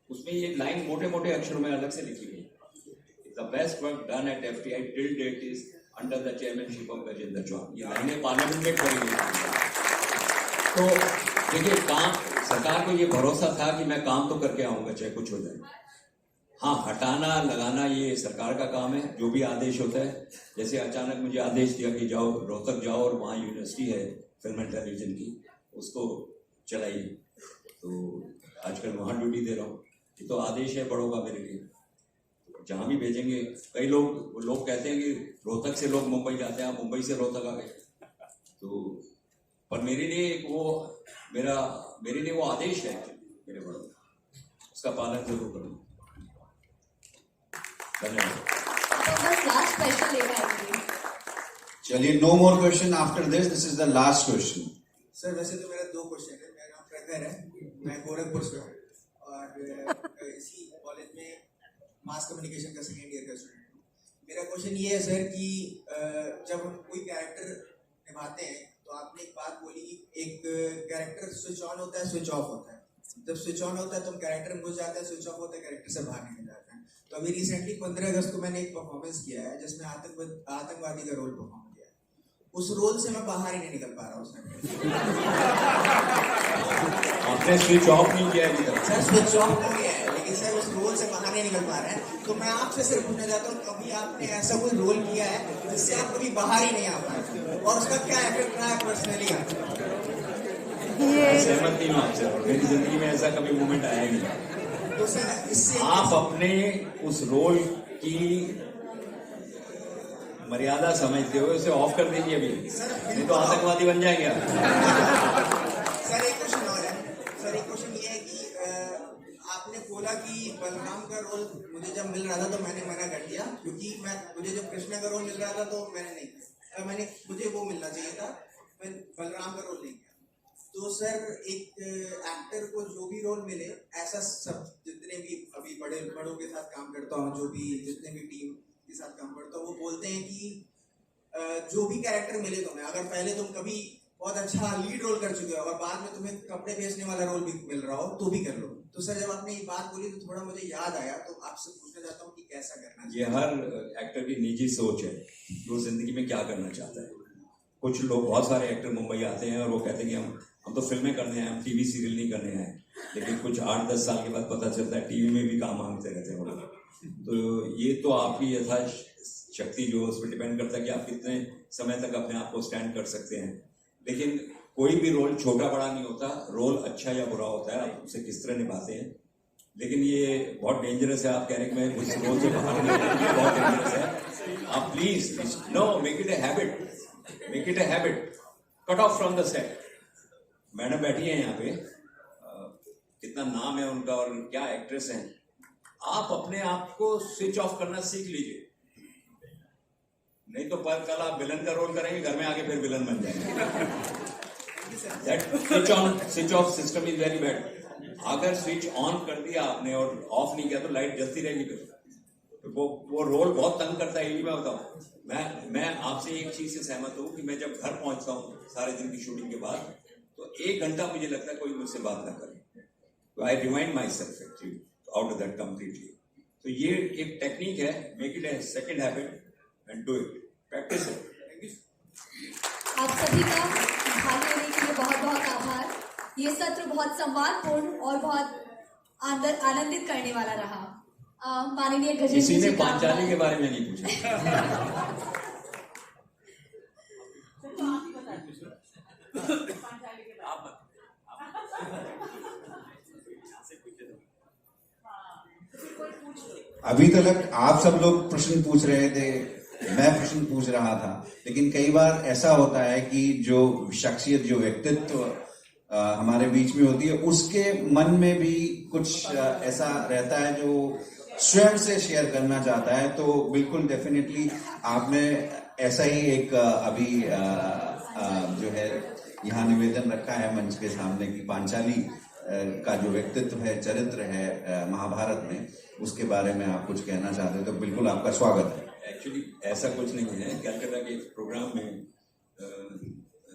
उसमें ये लाइन मोटे मोटे अक्षरों में अलग से लिखी गई. The best work done at FTI till date is under the chairmanship of Gajendra Chauhan. ये लाइनें पार्लियामेंट में पड़ी गई. तो देखिए, काम सरकार को ये भरोसा था कि मैं काम तो करके आऊंगा चाहे कुछ हो जाए. हाँ, हटाना लगाना ये सरकार का काम है. जो भी आदेश होता है, जैसे अचानक मुझे आदेश दिया कि जाओ रोहतक जाओ और वहाँ यूनिवर्सिटी है फिल्म एंड टेलीविजन की, उसको चलाइए, तो आजकल वहाँ ड्यूटी दे रहा हूँ. ये तो आदेश है बड़ों का मेरे लिए. जहाँ भी भेजेंगे, कई लोग कहते हैं कि रोहतक से लोग मुंबई जाते हैं, मुंबई से रोहतक आ गए. तो पर मेरे लिए वो आदेश है मेरे बड़ों का, उसका पालन जरूर करूँगा. धन्यवाद. चलिए, no more question after this is the last question. Sir वैसे तो मेरा 2 क्वेश्चन है. मेरा नाम प्रखर है, मैं गोरखपुर से हूँ और इसी कॉलेज में मास कम्युनिकेशन का 2nd ईयर का स्टूडेंट हूँ. मेरा क्वेश्चन ये है सर कि जब हम कोई कैरेक्टर निभाते हैं तो आपने एक बात बोली, एक कैरेक्टर स्विच ऑन होता है, स्विच ऑफ होता है. जब स्विच ऑन होता है तो हम कैरेक्टर में घुस जाते हैं, स्विच ऑफ होता है कैरेक्टर से बाहर निकल जाते हैं. तो अभी रिसेंटली 15 अगस्त को मैंने एक परफॉर्मेंस किया है जिसमें आतंकवादी का रोल परफॉर्म किया है. उस रोल से मैं बाहर ही नहीं निकल पा रहा हूँ. आपने स्विच ऑफ नहीं किया है सर? स्विच ऑफ नहीं किया है, लेकिन सर उस रोल से बाहर नहीं निकल पा रहे हैं. तो मैं आपसे सिर्फ पूछना चाहता हूँ, कभी आपने ऐसा कोई रोल किया है जिससे आप कभी बाहर ही नहीं आ पाए, और उसका क्या इफेक्ट रहा है पर्सनली? सहमत नहीं हूँ आपसे. मेरी जिंदगी में ऐसा कभी मोमेंट आया ही नहीं. तो सर इससे आप अपने उस रोल की मर्यादा समझते हो, इसे ऑफ कर दीजिए अभी, नहीं तो आतंकवादी बन जाएंगे आप. सर एक क्वेश्चन और है. सर एक क्वेश्चन ये है कि आपने बोला कि बलराम का रोल मुझे जब मिल रहा था तो मैंने मना कर दिया, क्योंकि मुझे जब कृष्णा का रोल मिल रहा था तो मैंने नहीं किया. मुझे वो मिलना चाहिए था, मैं बलराम का रोल नहीं किया. तो सर एक एक्टर को जो भी रोल मिले, ऐसा सब जितने भी अभी बड़ों के साथ काम करता हूँ, जो भी जितने भी टीम के साथ काम करता हूँ, वो बोलते हैं कि जो भी कैरेक्टर मिले तुम्हें, अगर पहले तुम कभी बहुत अच्छा लीड रोल कर चुके हो और बाद में तुम्हें कपड़े बेचने वाला रोल भी मिल रहा हो तो भी कर लो. तो सर जब आपने ये बात बोली तो थोड़ा मुझे याद आया, तो आपसे पूछना चाहता हूँ कि कैसा करना चाहिए. ये हर एक्टर की निजी सोच है कि वो जिंदगी में क्या करना चाहता है. कुछ लोग, बहुत सारे एक्टर मुंबई आते हैं और वो कहते हैं कि हम तो फिल्में करने हैं, हम टीवी सीरियल नहीं करने हैं. लेकिन कुछ 8-10 साल के बाद पता चलता है टीवी में भी काम मांगते रहते हैं वो लोग. तो ये तो आपकी यथाशक्ति जो उस पर डिपेंड करता है कि आप कितने समय तक अपने आप को स्टैंड कर सकते हैं. लेकिन कोई भी रोल छोटा बड़ा नहीं होता. रोल अच्छा या बुरा होता है, आप उसे किस तरह निभाते हैं. लेकिन ये बहुत डेंजरस है. आप कह रहे हैं कि मैं उस रोल से बाहर नहीं, बहुत डेंजरस है. आप please no, make it a habit, make it a habit. Cut off from the set. Madam बैठी है यहाँ पे, कितना नाम है उनका और क्या एक्ट्रेस हैं. आप अपने आप को स्विच ऑफ करना सीख लीजिए, नहीं तो कल आप विलन का रोल करेंगे, घर में आके फिर विलन बन जाएंगे. That switch of system is very bad. अगर स्विच ऑन कर दिया आपने और ऑफ नहीं किया तो लाइट जलती रहेगी फिर। तो वो रोल बहुत तंग करता है, ये मैं बताऊं। मैं आपसे एक चीज से सहमत हूं कि मैं जब घर पहुंचता हूं सारे दिन की शूटिंग के बाद, तो 1 घंटा मुझे लगता है कोई मुझसे बात ना करे, तो I remind my self actually out of that completely. तो ये एक टेक्निक है, make it a second habit and do it, practice है। आप सभी का भाग लेने के लिए बहुत बहुत आभार। ये सत्र बहुत संवादपूर्ण और बहुत आनंदित करने वाला रहा। माननीय गजेंद्र किसी ने जी का पांचाली के बारे में नहीं पूछा। अभी तक आप सब लोग प्रश्न पूछ रहे थे, मैं प्रश्न पूछ रहा था, लेकिन कई बार ऐसा होता है कि जो शख्सियत, जो व्यक्तित्व हमारे बीच में होती है, उसके मन में भी कुछ ऐसा रहता है जो स्वयं से शेयर करना चाहता है। तो बिल्कुल डेफिनेटली आपने ऐसा ही एक अभी जो है यहाँ निवेदन रखा है मंच के सामने कि पांचाली का जो व्यक्तित्व है, चरित्र है महाभारत में, उसके बारे में आप कुछ कहना चाहते हो तो बिल्कुल आपका स्वागत है। एक्चुअली ऐसा कुछ नहीं है। कलकत्ता के एक प्रोग्राम में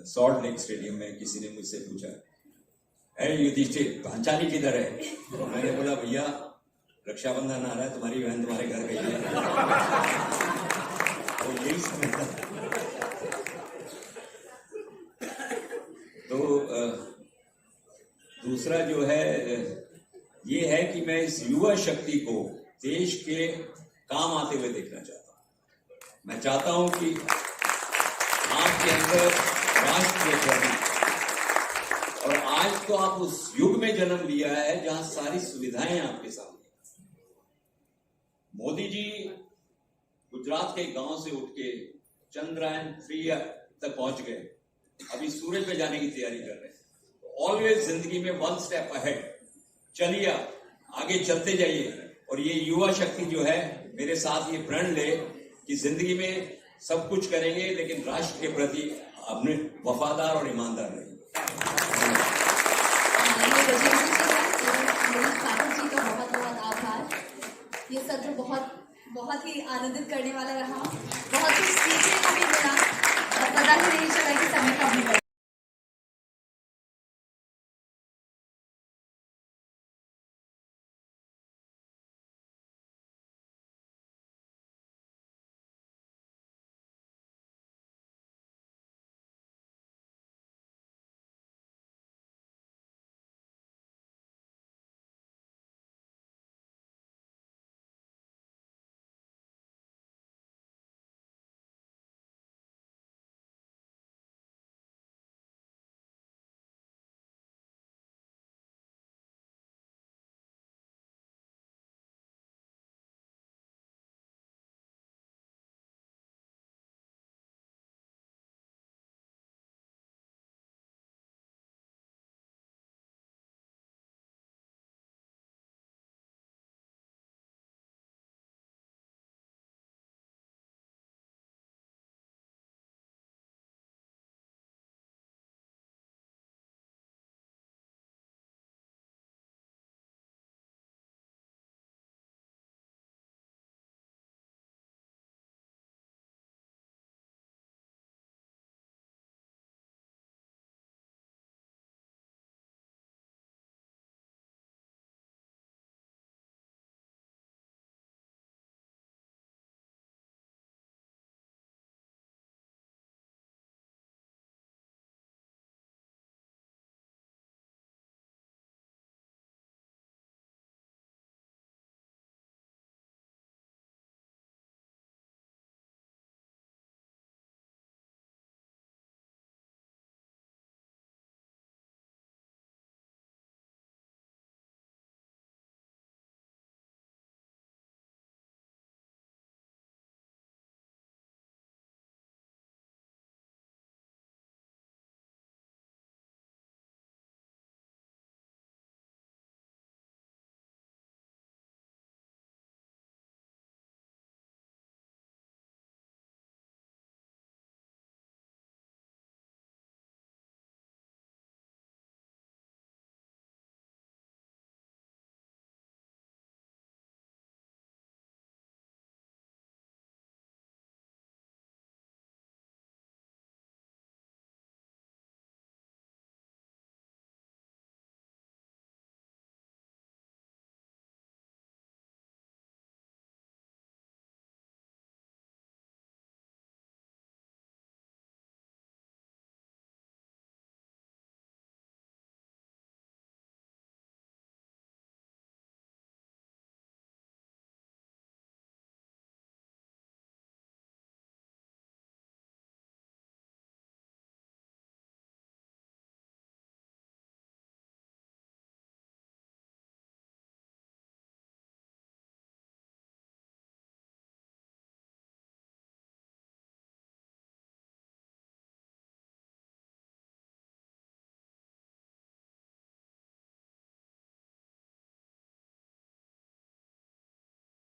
सॉल्ट लेक स्टेडियम में किसी ने मुझसे पूछा, अरे युधिष्ठिर पांचाली किधर है? तो मैंने बोला भैया रक्षाबंधन आ रहा है, तुम्हारी बहन तुम्हारे घर गई है। तो यही समझता। तो दूसरा जो है ये है कि मैं इस युवा शक्ति को देश के काम आते हुए देखना चाहता हूं। मैं चाहता हूं कि आपके अंदर राष्ट्रीय प्रति, और आज तो आप उस युग में जन्म लिया है जहां सारी सुविधाएं आपके सामने। मोदी जी गुजरात के गांव से उठ के चंद्रयान 3 तक पहुंच गए, अभी सूरज पे जाने की तैयारी कर रहे हैं। ऑलवेज जिंदगी में 1 स्टेप अहेड चलिए, आगे चलते जाइए। और ये युवा शक्ति जो है मेरे साथ ये प्रण ले कि जिंदगी में सब कुछ करेंगे लेकिन राष्ट्र के प्रति अपने वफादार और ईमानदार रहेंगे। जी का बहुत बहुत आभार। ये सत्र बहुत ही आनंदित करने वाला रहा, बहुत कुछ सीखने को भी मिला और पता ही नहीं चला कि समय कब निकल